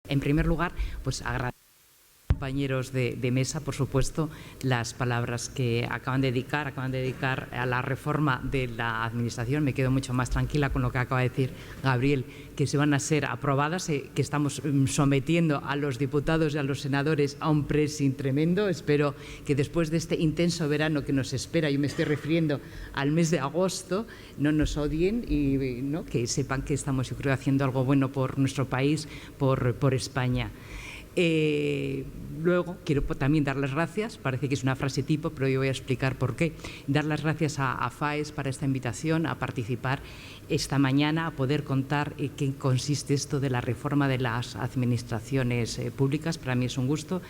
En primer lugar, pues agradecer a los compañeros de mesa, por supuesto, las palabras que acaban de dedicar a la reforma de la Administración. Me quedo mucho más tranquila con lo que acaba de decir Gabriel, que se van a ser aprobadas, que estamos sometiendo a los diputados y a los senadores a un pressing tremendo. Espero que después de este intenso verano que nos espera, yo me estoy refiriendo al mes de agosto, no nos odien y ¿no? que sepan que estamos, yo creo, haciendo algo bueno por nuestro país, por España. Luego quiero también dar las gracias, parece que es una frase tipo, pero yo voy a explicar por qué. Dar las gracias a FAES para esta invitación a participar esta mañana, a poder contar en qué consiste esto de la reforma de las administraciones públicas. Para mí es un gusto.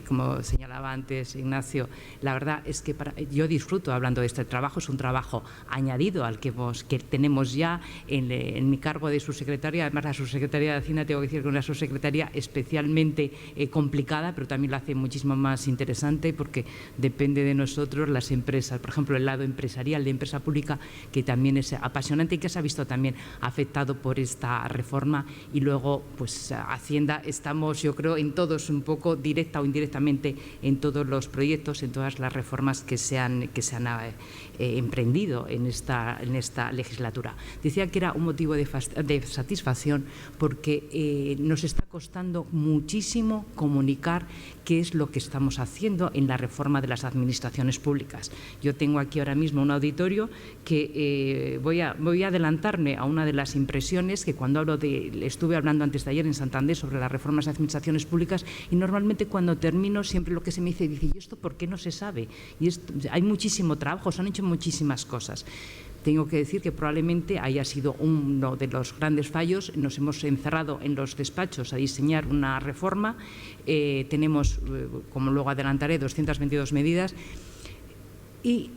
Como señalaba antes Ignacio, la verdad es que yo disfruto hablando de este trabajo. Es un trabajo añadido al que tenemos ya en mi cargo de subsecretaria. Además, la subsecretaría de Hacienda, tengo que decir que es una subsecretaría especialmente complicada, pero también la hace muchísimo más interesante porque depende de nosotros las empresas. Por ejemplo, el lado empresarial de empresa pública, que también es apasionante y que se ha visto también afectado por esta reforma. Y luego, pues Hacienda, estamos, yo creo, en todos, un poco directa o indirectamente, en todos los proyectos, en todas las reformas que se han emprendido en esta legislatura. Decía que era un motivo de satisfacción porque nos está costando muchísimo comunicar qué es lo que estamos haciendo en la reforma de las administraciones públicas. Yo tengo aquí ahora mismo un auditorio que voy a adelantarme a una de las impresiones que cuando estuve hablando antes de ayer en Santander sobre las reformas de administraciones públicas, y normalmente cuando termino siempre lo que se me dice, ¿y esto por qué no se sabe? Y hay muchísimo trabajo, se han hecho muchísimas cosas. Tengo que decir que probablemente haya sido uno de los grandes fallos. Nos hemos encerrado en los despachos a diseñar una reforma. Tenemos, como luego adelantaré, 222 medidas y,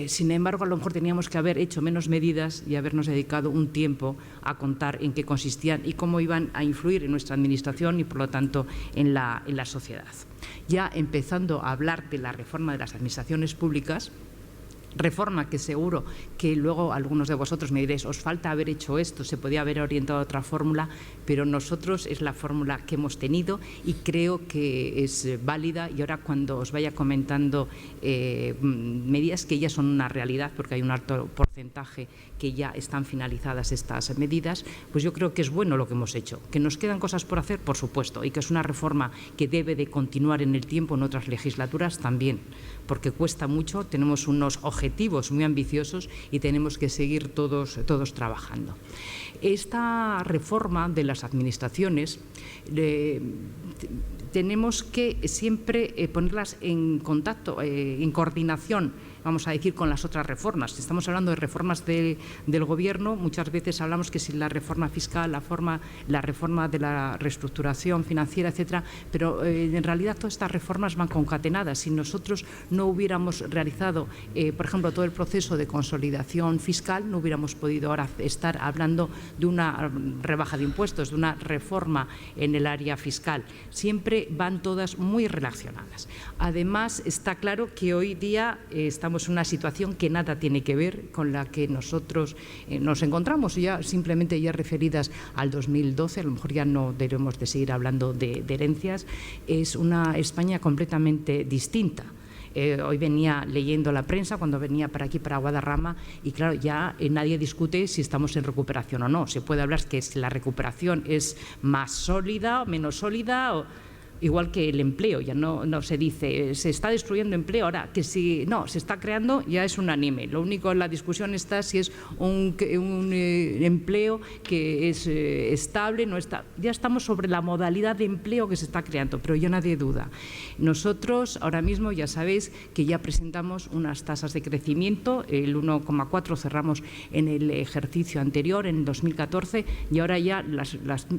sin embargo, a lo mejor teníamos que haber hecho menos medidas y habernos dedicado un tiempo a contar en qué consistían y cómo iban a influir en nuestra Administración y, por lo tanto, en la sociedad. Ya empezando a hablar de la reforma de las administraciones públicas, reforma que seguro que luego algunos de vosotros me diréis, os falta haber hecho esto, se podía haber orientado a otra fórmula, pero nosotros es la fórmula que hemos tenido y creo que es válida. Y ahora, cuando os vaya comentando medidas que ya son una realidad, porque hay un alto porcentaje que ya están finalizadas estas medidas, pues yo creo que es bueno lo que hemos hecho. Que nos quedan cosas por hacer, por supuesto, y que es una reforma que debe de continuar en el tiempo, en otras legislaturas también, porque cuesta mucho, tenemos unos objetivos muy ambiciosos y tenemos que seguir todos trabajando. Esta reforma de las administraciones tenemos que siempre ponerlas en contacto, en coordinación, vamos a decir, con las otras reformas. Estamos hablando de reformas del Gobierno, muchas veces hablamos que si la reforma fiscal, la reforma de la reestructuración financiera, etcétera, pero en realidad todas estas reformas van concatenadas. Si nosotros no hubiéramos realizado, por ejemplo, todo el proceso de consolidación fiscal, no hubiéramos podido ahora estar hablando de una rebaja de impuestos, de una reforma en el área fiscal. Siempre van todas muy relacionadas. Además, está claro que hoy día estamos en una situación que nada tiene que ver con la que nosotros nos encontramos, ya simplemente ya referidas al 2012, a lo mejor ya no debemos de seguir hablando de herencias. Es una España completamente distinta. Hoy venía leyendo la prensa cuando venía para aquí, para Guadarrama, y claro, ya nadie discute si estamos en recuperación o no. Se puede hablar que la recuperación es más sólida o menos sólida, igual que el empleo, ya no se dice se está destruyendo empleo, ahora que si no, se está creando, ya es unánime. Lo único en la discusión está si es un empleo que es estable, no está. Ya estamos sobre la modalidad de empleo que se está creando, pero ya nadie duda. Nosotros ahora mismo ya sabéis que ya presentamos unas tasas de crecimiento, el 1,4 cerramos en el ejercicio anterior, en 2014, y ahora ya las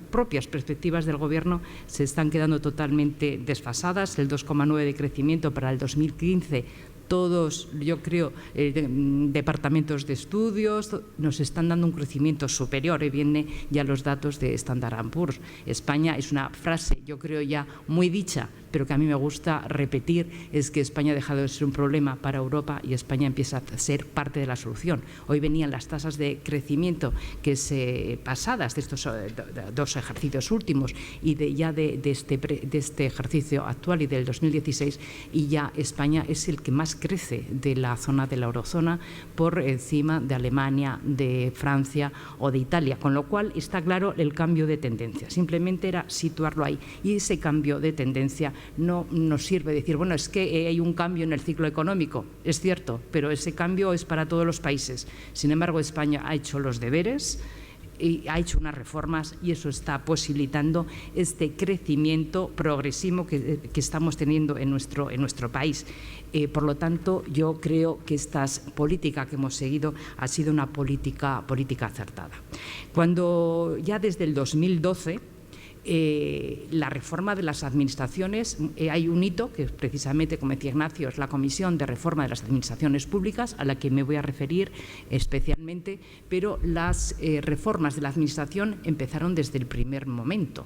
propias perspectivas del Gobierno se están quedando totalmente desfasadas. El 2,9 de crecimiento para el 2015, todos, yo creo, departamentos de estudios nos están dando un crecimiento superior. Vienen ya los datos de Standard & Poor's. España es una frase, yo creo, ya muy dicha, pero que a mí me gusta repetir, es que España ha dejado de ser un problema para Europa y España empieza a ser parte de la solución. Hoy venían las tasas de crecimiento pasadas de estos dos ejercicios últimos y de este ejercicio actual y del 2016, y ya España es el que más crece de la zona de la eurozona, por encima de Alemania, de Francia o de Italia, con lo cual está claro el cambio de tendencia. Simplemente era situarlo ahí, y ese cambio de tendencia no nos sirve decir, bueno, es que hay un cambio en el ciclo económico, es cierto, pero ese cambio es para todos los países. Sin embargo, España ha hecho los deberes y ha hecho unas reformas, y eso está posibilitando este crecimiento progresivo que estamos teniendo en nuestro país. Por lo tanto, yo creo que esta política que hemos seguido ha sido una política acertada. Cuando ya desde el 2012 la reforma de las administraciones, hay un hito que precisamente, como decía Ignacio, es la Comisión de Reforma de las Administraciones Públicas, a la que me voy a referir especialmente, pero las reformas de la Administración empezaron desde el primer momento,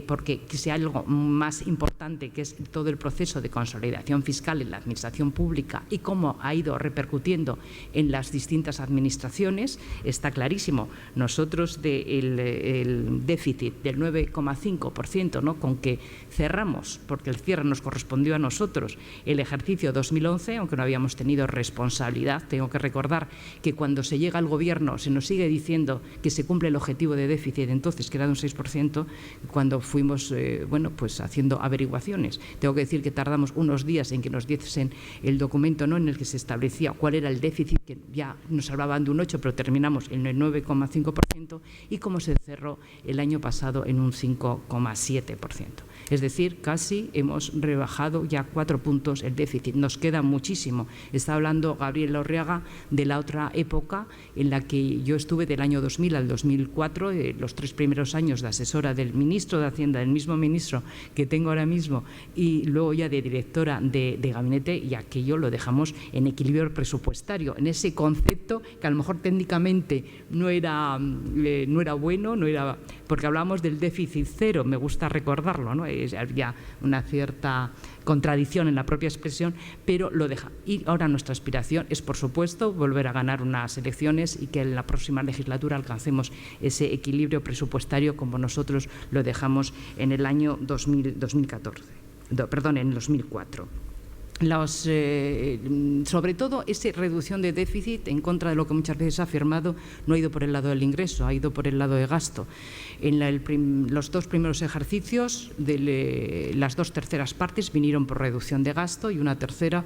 porque si hay algo más importante, que es todo el proceso de consolidación fiscal en la Administración Pública y cómo ha ido repercutiendo en las distintas administraciones, está clarísimo. Nosotros el déficit del 9,5%, ¿no?, con que cerramos, porque el cierre nos correspondió a nosotros, el ejercicio 2011, aunque no habíamos tenido responsabilidad. Tengo que recordar que cuando se llega al Gobierno se nos sigue diciendo que se cumple el objetivo de déficit entonces, que era de un 6%, cuando fuimos pues haciendo averiguaciones. Tengo que decir que tardamos unos días en que nos diesen el documento, ¿no?, en el que se establecía cuál era el déficit, que ya nos hablaban de un 8%, pero terminamos en el 9,5%, y cómo se cerró el año pasado en un 5,7%. Es decir, casi hemos rebajado ya 4 puntos el déficit. Nos queda muchísimo. Está hablando Gabriel Orriaga de la otra época en la que yo estuve, del año 2000 al 2004, los 3 primeros años de asesora del ministro de Hacienda, del mismo ministro que tengo ahora mismo, y luego ya de directora de gabinete, y aquello lo dejamos en equilibrio presupuestario, en ese concepto que a lo mejor técnicamente no era bueno, porque hablábamos del déficit cero, me gusta recordarlo, ¿no? Había una cierta contradicción en la propia expresión, pero lo deja. Y ahora nuestra aspiración es, por supuesto, volver a ganar unas elecciones y que en la próxima legislatura alcancemos ese equilibrio presupuestario como nosotros lo dejamos en el año 2004. Sobre todo, esa reducción de déficit, en contra de lo que muchas veces se ha afirmado, no ha ido por el lado del ingreso, ha ido por el lado de gasto. En los 2 primeros ejercicios, las 2 terceras partes vinieron por reducción de gasto y una tercera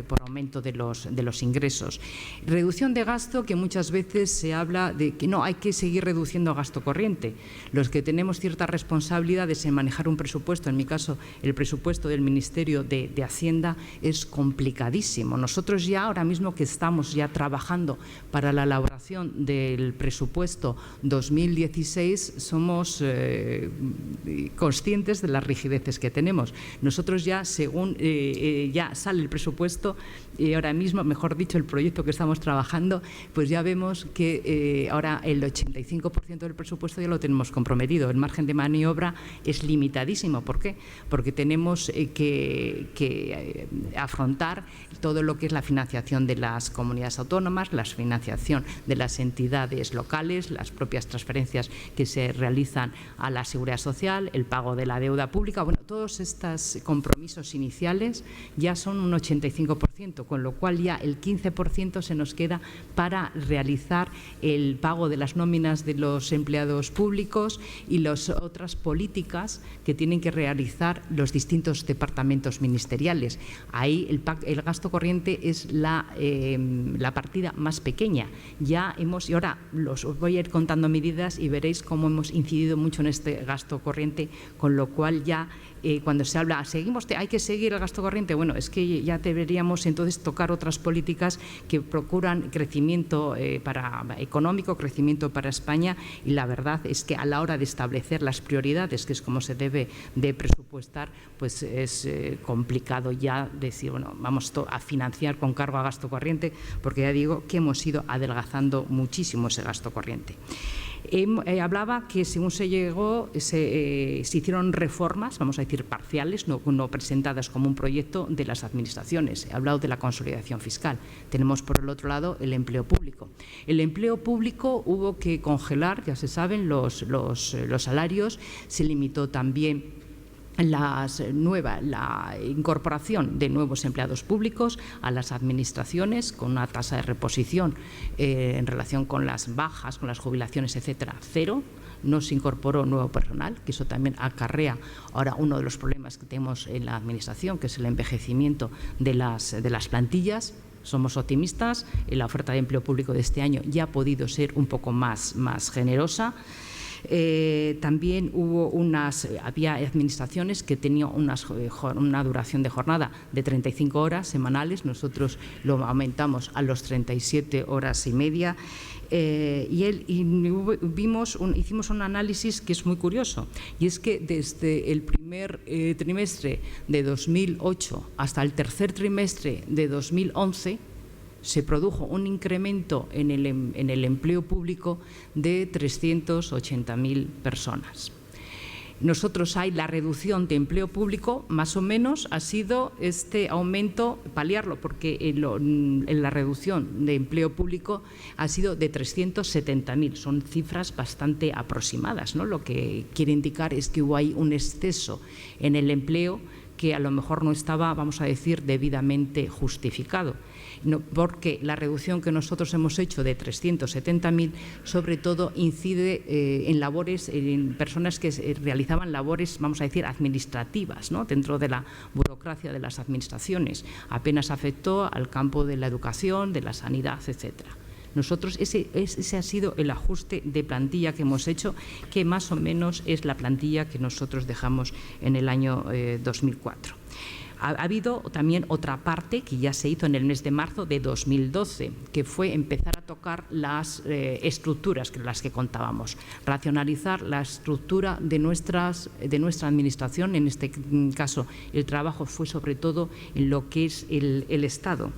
por aumento de los ingresos. Reducción de gasto, que muchas veces se habla de que no, hay que seguir reduciendo gasto corriente. Los que tenemos ciertas responsabilidades en manejar un presupuesto, en mi caso el presupuesto del Ministerio de Hacienda, es complicadísimo. Nosotros ya ahora mismo, que estamos ya trabajando para la elaboración del presupuesto 2016, somos conscientes de las rigideces que tenemos. Nosotros ya, según ya sale el presupuesto, y ahora mismo, mejor dicho, el proyecto que estamos trabajando, pues ya vemos que ahora el 85% del presupuesto ya lo tenemos comprometido. El margen de maniobra es limitadísimo. ¿Por qué? Porque tenemos que afrontar todo lo que es la financiación de las comunidades autónomas, la financiación de las entidades locales, las propias transferencias que se realizan a la Seguridad Social, el pago de la deuda pública. Bueno, todos estos compromisos iniciales ya son un 85%, con lo cual ya el 15% se nos queda para realizar el pago de las nóminas de los empleados públicos y las otras políticas que tienen que realizar los distintos departamentos ministeriales. Ahí el gasto corriente es la partida más pequeña. Ya hemos, y ahora os voy a ir contando medidas y veréis cómo hemos incidido mucho en este gasto corriente, con lo cual ya cuando se habla, hay que seguir el gasto corriente, bueno, es que ya deberíamos entonces tocar otras políticas que procuran crecimiento económico, crecimiento para España, y la verdad es que a la hora de establecer las prioridades, que es como se debe de presupuestar, pues es complicado ya decir, bueno, vamos a financiar con cargo a gasto corriente, porque ya digo que hemos ido adelgazando muchísimo ese gasto corriente. Hablaba que según se llegó, se hicieron reformas, vamos a decir parciales, no presentadas como un proyecto de las administraciones. He hablado de la consolidación fiscal. Tenemos por el otro lado el empleo público. El empleo público hubo que congelar, ya se saben, los salarios. Se limitó también la incorporación de nuevos empleados públicos a las administraciones con una tasa de reposición en relación con las bajas, con las jubilaciones, etcétera, cero. No se incorporó nuevo personal, que eso también acarrea ahora uno de los problemas que tenemos en la administración, que es el envejecimiento de las plantillas. Somos optimistas, la oferta de empleo público de este año ya ha podido ser un poco más generosa. También había administraciones que tenían una duración de jornada de 35 horas semanales. Nosotros lo aumentamos a los 37 horas y media. Hicimos un análisis que es muy curioso, y es que desde el primer trimestre de 2008 hasta el tercer trimestre de 2011 se produjo un incremento en el empleo público de 380.000 personas. Nosotros la reducción de empleo público, más o menos, ha sido este aumento, paliarlo, porque en la reducción de empleo público ha sido de 370.000. Son cifras bastante aproximadas, ¿no? Lo que quiere indicar es que hubo ahí un exceso en el empleo que a lo mejor no estaba, vamos a decir, debidamente justificado. No, porque la reducción que nosotros hemos hecho de 370.000 sobre todo incide en personas que realizaban labores, vamos a decir, administrativas, ¿no? Dentro de la burocracia de las administraciones. Apenas afectó al campo de la educación, de la sanidad, etcétera. Nosotros, ese ha sido el ajuste de plantilla que hemos hecho, que más o menos es la plantilla que nosotros dejamos en el año 2004. Ha habido también otra parte que ya se hizo en el mes de marzo de 2012, que fue empezar a tocar las estructuras con las que contábamos, racionalizar la estructura de nuestra administración. En este caso, el trabajo fue sobre todo en lo que es el Estado.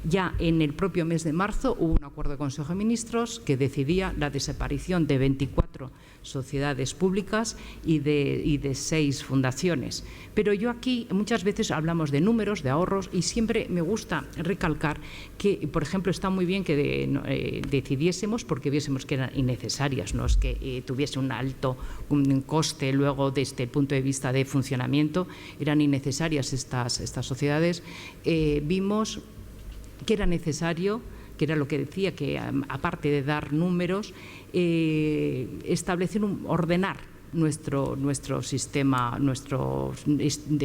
Ya en el propio mes de marzo hubo un acuerdo de Consejo de Ministros que decidía la desaparición de 24 sociedades públicas y de 6 fundaciones. Pero yo aquí muchas veces hablamos de números, de ahorros, y siempre me gusta recalcar que, por ejemplo, está muy bien que decidiésemos porque viésemos que eran innecesarias, no es que tuviese un alto coste luego desde el punto de vista de funcionamiento, eran innecesarias estas sociedades. Vimos que era necesario, que era lo que decía, que aparte de dar números, establecer ordenar nuestro sistema,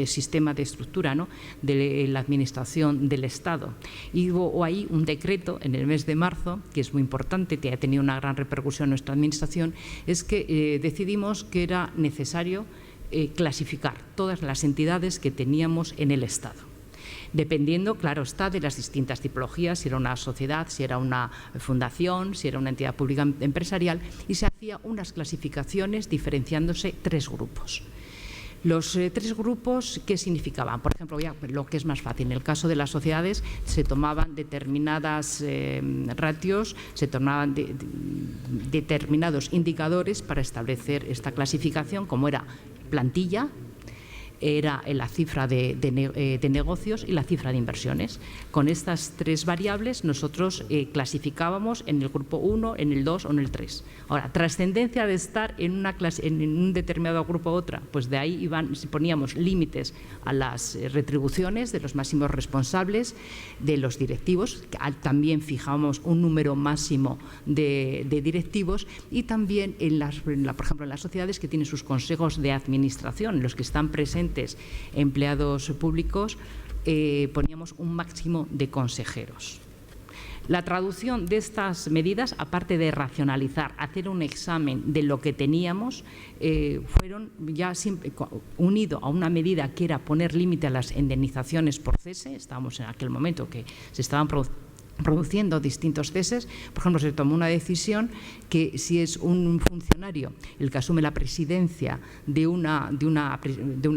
sistema de estructura, ¿no?, de la administración del Estado. Y hubo ahí un decreto en el mes de marzo, que es muy importante, que ha tenido una gran repercusión en nuestra administración, es que decidimos que era necesario clasificar todas las entidades que teníamos en el Estado, dependiendo, claro está, de las distintas tipologías, si era una sociedad, si era una fundación, si era una entidad pública empresarial, y se hacía unas clasificaciones diferenciándose 3 grupos. Los 3 grupos, ¿qué significaban? Por ejemplo, ya lo que es más fácil, en el caso de las sociedades se tomaban determinadas ratios, se tomaban determinados indicadores para establecer esta clasificación, como era plantilla, era la cifra de negocios y la cifra de inversiones. Con estas 3 variables nosotros clasificábamos en el grupo 1, en el 2 o en el 3. Ahora, trascendencia de estar en un determinado grupo u otra, pues de ahí poníamos límites a las retribuciones de los máximos responsables, de los directivos, también fijábamos un número máximo de directivos, y también por ejemplo en las sociedades que tienen sus consejos de administración, en los que están presentes empleados públicos, poníamos un máximo de consejeros. La traducción de estas medidas, aparte de racionalizar, hacer un examen de lo que teníamos, fueron ya siempre unido a una medida que era poner límite a las indemnizaciones por cese. Estábamos en aquel momento que se estaban produciendo distintos ceses. Por ejemplo, se tomó una decisión que si es un funcionario el que asume la presidencia de una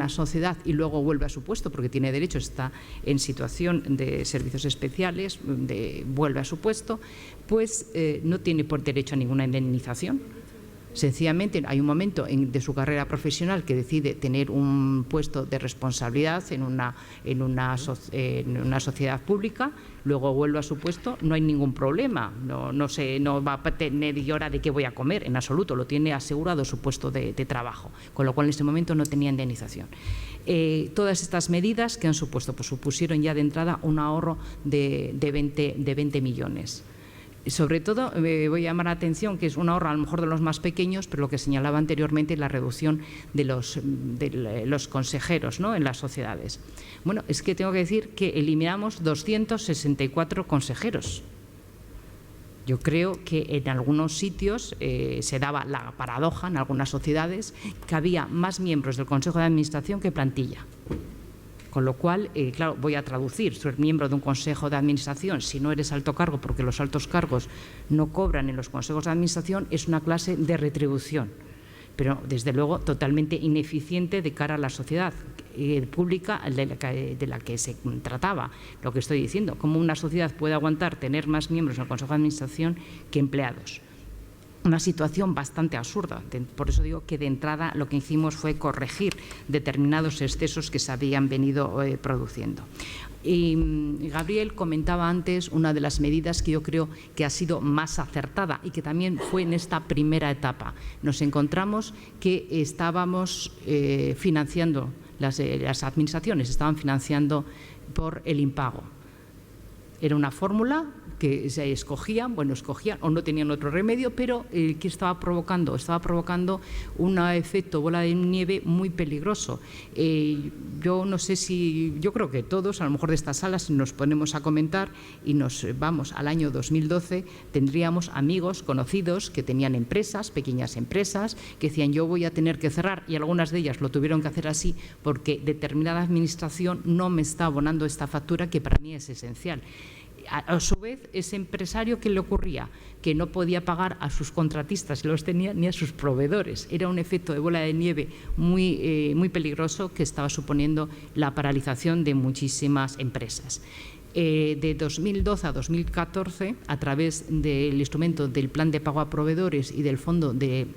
sociedad y luego vuelve a su puesto porque tiene derecho, está en situación de servicios especiales, vuelve a su puesto, pues no tiene por derecho a ninguna indemnización. Sencillamente hay un momento de su carrera profesional que decide tener un puesto de responsabilidad en una sociedad pública, luego vuelve a su puesto, no hay ningún problema, no va a tener llora de qué voy a comer, en absoluto, lo tiene asegurado su puesto de trabajo, con lo cual en ese momento no tenía indemnización. Todas estas medidas que han supuesto, pues supusieron ya de entrada un ahorro de 20 millones. Sobre todo, voy a llamar la atención que es un ahorro a lo mejor de los más pequeños, pero lo que señalaba anteriormente, la reducción de los consejeros, ¿no?, en las sociedades. Bueno, es que tengo que decir que eliminamos 264 consejeros. Yo creo que en algunos sitios se daba la paradoja, en algunas sociedades, que había más miembros del Consejo de Administración que plantilla. Con lo cual, claro, voy a traducir, ser miembro de un consejo de administración, si no eres alto cargo, porque los altos cargos no cobran en los consejos de administración, es una clase de retribución, pero desde luego totalmente ineficiente de cara a la sociedad pública de la que se trataba. Lo que estoy diciendo, cómo una sociedad puede aguantar tener más miembros en el consejo de administración que empleados. Una situación bastante absurda. Por eso digo que de entrada lo que hicimos fue corregir determinados excesos que se habían venido produciendo. Y Gabriel comentaba antes una de las medidas que yo creo que ha sido más acertada y que también fue en esta primera etapa. Nos encontramos que estábamos financiando, las administraciones estaban financiando por el impago. Era una fórmula que se escogían o no tenían otro remedio, pero que estaba provocando un efecto bola de nieve muy peligroso. Yo no sé si, yo creo que todos, a lo mejor de estas salas, si nos ponemos a comentar y nos vamos al año 2012, tendríamos amigos, conocidos que tenían empresas, pequeñas empresas, que decían yo voy a tener que cerrar, y algunas de ellas lo tuvieron que hacer así porque determinada administración no me está abonando esta factura que para mí es esencial. A su vez, ese empresario, ¿qué le ocurría? Que no podía pagar a sus contratistas, los tenía, ni a sus proveedores. Era un efecto de bola de nieve muy peligroso que estaba suponiendo la paralización de muchísimas empresas. De 2012 a 2014, a través del instrumento del Plan de Pago a Proveedores y del Fondo de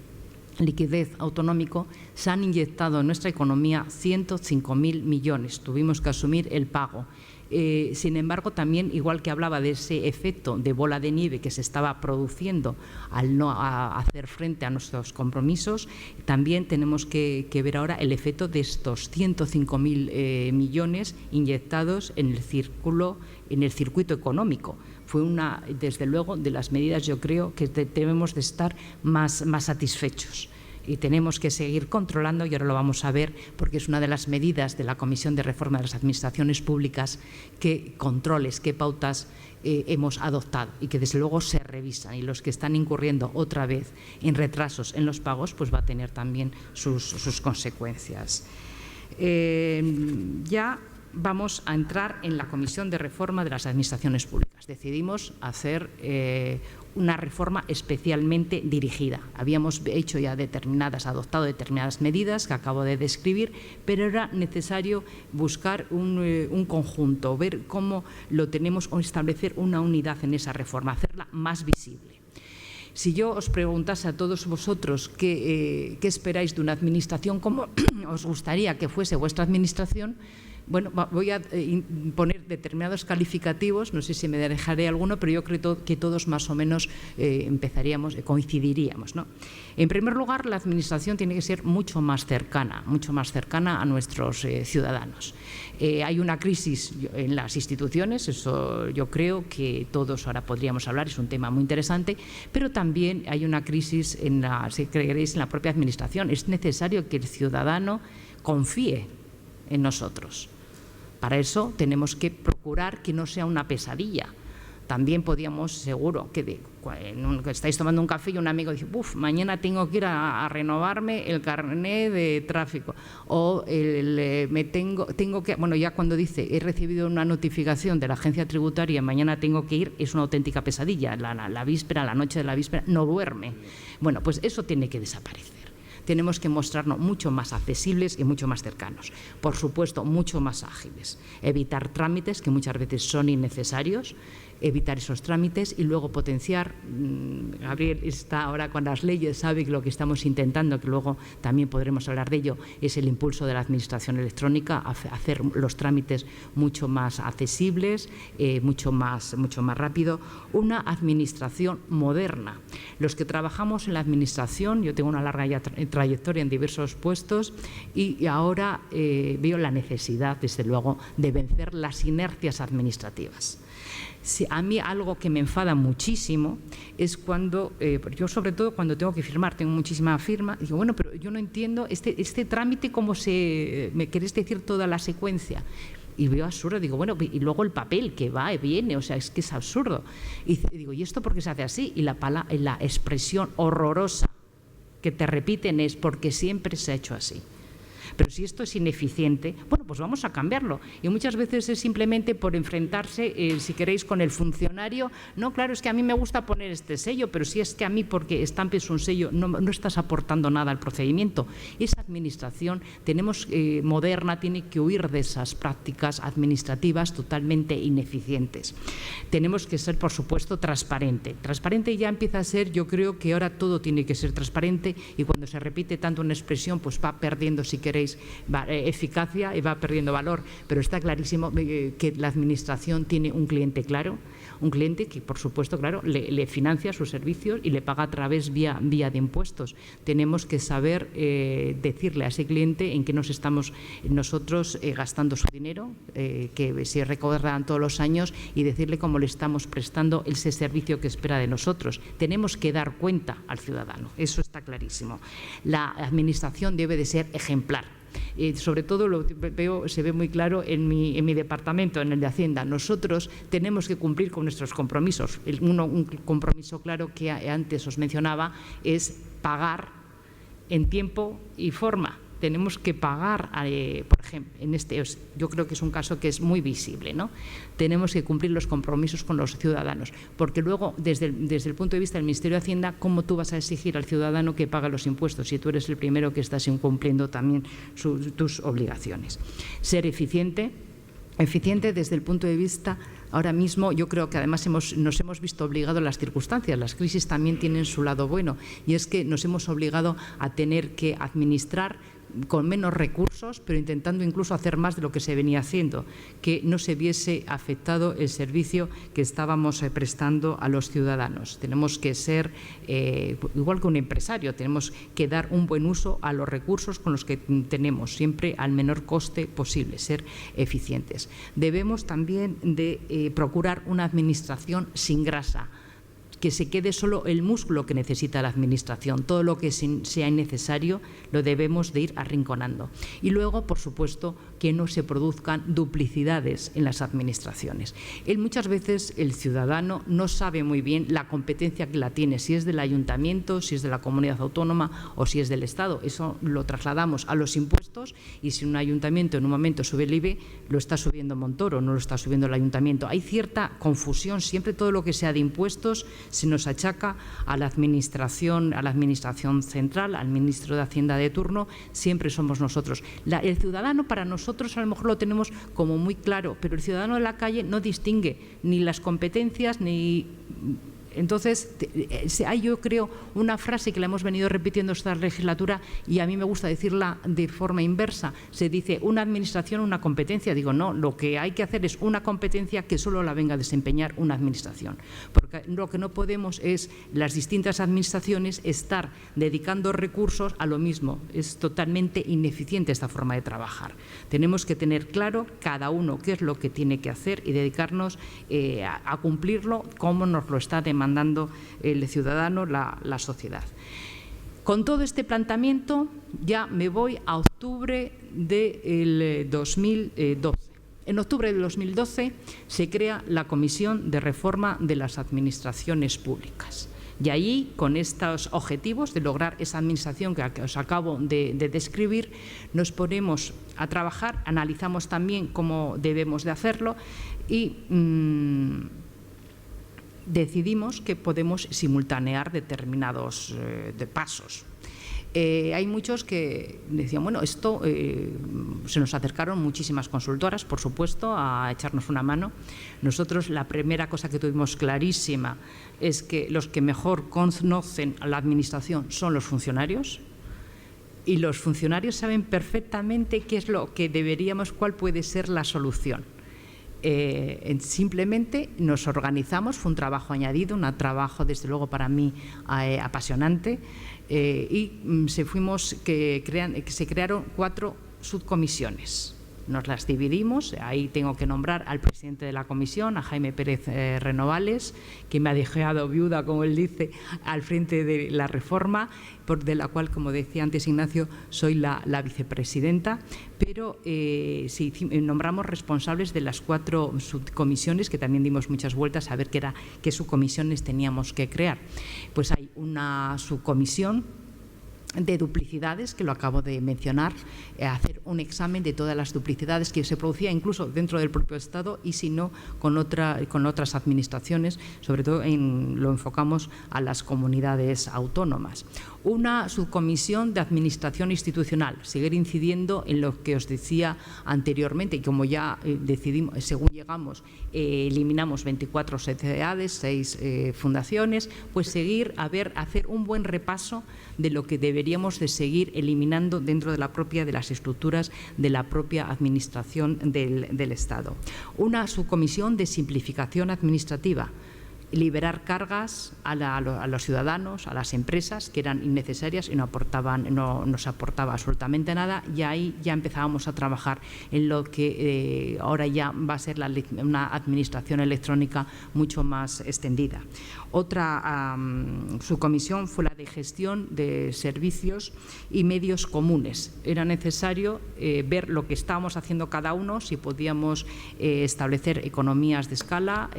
Liquidez Autonómico, se han inyectado en nuestra economía 105.000 millones. Tuvimos que asumir el pago. Sin embargo, también, igual que hablaba de ese efecto de bola de nieve que se estaba produciendo al no hacer frente a nuestros compromisos, también tenemos que ver ahora el efecto de estos 105.000 millones inyectados en el circuito económico. Fue una, desde luego, de las medidas, yo creo, que debemos de estar más satisfechos. Y tenemos que seguir controlando, y ahora lo vamos a ver, porque es una de las medidas de la Comisión de Reforma de las Administraciones Públicas, qué controles, qué pautas hemos adoptado y que desde luego se revisan, y los que están incurriendo otra vez en retrasos en los pagos, pues va a tener también sus consecuencias. Ya vamos a entrar en la Comisión de Reforma de las Administraciones Públicas. Decidimos hacer una reforma especialmente dirigida. Habíamos adoptado determinadas medidas que acabo de describir, pero era necesario buscar un conjunto, ver cómo lo tenemos o establecer una unidad en esa reforma, hacerla más visible. Si yo os preguntase a todos vosotros qué esperáis de una administración, cómo os gustaría que fuese vuestra administración, bueno, voy a poner determinados calificativos, no sé si me dejaré alguno, pero yo creo que todos más o menos coincidiríamos, ¿no? En primer lugar, la administración tiene que ser mucho más cercana a nuestros ciudadanos. Hay una crisis en las instituciones, eso yo creo que todos ahora podríamos hablar, es un tema muy interesante, pero también hay una crisis si queréis, en la propia administración. Es necesario que el ciudadano confíe en nosotros. Para eso tenemos que procurar que no sea una pesadilla. También podíamos, seguro, que estáis tomando un café y un amigo dice, mañana tengo que ir a renovarme el carnet de tráfico. O ya cuando dice, he recibido una notificación de la agencia tributaria, mañana tengo que ir, es una auténtica pesadilla. La noche de la víspera, no duerme. Bueno, pues eso tiene que desaparecer. Tenemos que mostrarnos mucho más accesibles y mucho más cercanos. Por supuesto, mucho más ágiles. Evitar trámites que muchas veces son innecesarios. evitar esos trámites y luego potenciar. Gabriel está ahora con las leyes, sabe que lo que estamos intentando, que luego también podremos hablar de ello, es el impulso de la administración electrónica, hacer los trámites mucho más accesibles, mucho más rápido, una administración moderna. Los que trabajamos en la administración, yo tengo una larga trayectoria en diversos puestos y ahora veo la necesidad, desde luego, de vencer las inercias administrativas. A mí algo que me enfada muchísimo es cuando, yo sobre todo cuando tengo que firmar, tengo muchísima firma, digo, bueno, pero yo no entiendo este trámite, cómo me queréis decir toda la secuencia. Y veo absurdo, digo, bueno, y luego el papel que va y viene, o sea, es que es absurdo. Y digo, ¿y esto por qué se hace así? Y la expresión horrorosa que te repiten es porque siempre se ha hecho así. Pero si esto es ineficiente, bueno, pues vamos a cambiarlo. Y muchas veces es simplemente por enfrentarse, si queréis, con el funcionario. No, claro, es que a mí me gusta poner este sello, pero si es que a mí, porque estampes un sello, no estás aportando nada al procedimiento. Esa administración moderna tiene que huir de esas prácticas administrativas totalmente ineficientes. Tenemos que ser, por supuesto, transparente. Transparente ya empieza a ser, yo creo que ahora todo tiene que ser transparente, y cuando se repite tanto una expresión, pues va perdiendo, si queréis, eficacia y va perdiendo valor, pero está clarísimo que la administración tiene un cliente claro, un cliente que, por supuesto, claro, le financia sus servicios y le paga a través vía de impuestos. Tenemos que saber decirle a ese cliente en qué nos estamos nosotros gastando su dinero, que se recordan todos los años, y decirle cómo le estamos prestando ese servicio que espera de nosotros. Tenemos que dar cuenta al ciudadano, eso está clarísimo. La administración debe de ser ejemplar. Sobre todo se ve muy claro en mi departamento, en el de Hacienda. Nosotros tenemos que cumplir con nuestros compromisos. Un compromiso claro que antes os mencionaba es pagar en tiempo y forma. Tenemos que pagar, por ejemplo, yo creo que es un caso que es muy visible, ¿no? Tenemos que cumplir los compromisos con los ciudadanos, porque luego, desde el punto de vista del Ministerio de Hacienda, ¿cómo tú vas a exigir al ciudadano que pague los impuestos si tú eres el primero que estás incumpliendo también tus obligaciones? Ser eficiente desde el punto de vista. Ahora mismo yo creo que además nos hemos visto obligados a las circunstancias. Las crisis también tienen su lado bueno, y es que nos hemos obligado a tener que administrar con menos recursos, pero intentando incluso hacer más de lo que se venía haciendo, que no se viese afectado el servicio que estábamos prestando a los ciudadanos. Tenemos que ser, igual que un empresario, tenemos que dar un buen uso a los recursos con los que tenemos, siempre al menor coste posible, ser eficientes. Debemos también de procurar una administración sin grasa, que se quede solo el músculo que necesita la administración. Todo lo que sea innecesario lo debemos de ir arrinconando. Y luego, por supuesto, que no se produzcan duplicidades en las administraciones. Muchas veces el ciudadano no sabe muy bien la competencia que la tiene, si es del ayuntamiento, si es de la comunidad autónoma o si es del Estado. Eso lo trasladamos a los impuestos, y si un ayuntamiento en un momento sube el IBI, lo está subiendo Montoro, no lo está subiendo el ayuntamiento. Hay cierta confusión, siempre todo lo que sea de impuestos se nos achaca a la administración central, al ministro de Hacienda de turno, siempre somos nosotros. El ciudadano, para nosotros a lo mejor lo tenemos como muy claro, pero el ciudadano de la calle no distingue ni las competencias ni... Entonces, hay, yo creo, una frase que la hemos venido repitiendo esta legislatura, y a mí me gusta decirla de forma inversa. Se dice una administración, una competencia. Digo, no, lo que hay que hacer es una competencia que solo la venga a desempeñar una administración. Porque lo que no podemos es, las distintas administraciones, estar dedicando recursos a lo mismo. Es totalmente ineficiente esta forma de trabajar. Tenemos que tener claro cada uno qué es lo que tiene que hacer y dedicarnos a cumplirlo como nos lo está demandando el ciudadano, la sociedad. Con todo este planteamiento ya me voy a octubre del 2012. En octubre del 2012 se crea la Comisión de Reforma de las Administraciones Públicas. Y allí, con estos objetivos de lograr esa administración que os acabo de describir, nos ponemos a trabajar, analizamos también cómo debemos de hacerlo y decidimos que podemos simultanear determinados pasos. Hay muchos que decían, bueno, esto se nos acercaron muchísimas consultoras, por supuesto, a echarnos una mano. Nosotros la primera cosa que tuvimos clarísima es que los que mejor conocen a la Administración son los funcionarios, y los funcionarios saben perfectamente qué es lo que deberíamos, cuál puede ser la solución. Simplemente nos organizamos, fue un trabajo añadido, un trabajo desde luego para mí apasionante, y se crearon 4 subcomisiones. Nos las dividimos, ahí tengo que nombrar al presidente de la comisión, a Jaime Pérez Renovales, que me ha dejado viuda, como él dice, al frente de la reforma, de la cual, como decía antes Ignacio, soy la vicepresidenta, pero nombramos responsables de las 4 subcomisiones, que también dimos muchas vueltas a ver qué subcomisiones teníamos que crear. Pues hay una subcomisión de duplicidades, que lo acabo de mencionar, hacer un examen de todas las duplicidades que se producían incluso dentro del propio Estado y si no con otras administraciones, sobre todo lo enfocamos a las comunidades autónomas. Una subcomisión de administración institucional, seguir incidiendo en lo que os decía anteriormente, y como ya decidimos, según llegamos, eliminamos 24 sociedades, 6 fundaciones, pues hacer un buen repaso de lo que deberíamos de seguir eliminando dentro de las estructuras de la propia administración del Estado. Una subcomisión de simplificación administrativa, liberar cargas a los ciudadanos, a las empresas que eran innecesarias y no nos aportaba absolutamente nada, y ahí ya empezábamos a trabajar en lo que ahora ya va a ser una administración electrónica mucho más extendida. Otra subcomisión fue la de gestión de servicios y medios comunes. Era necesario ver lo que estábamos haciendo cada uno, si podíamos establecer economías de escala,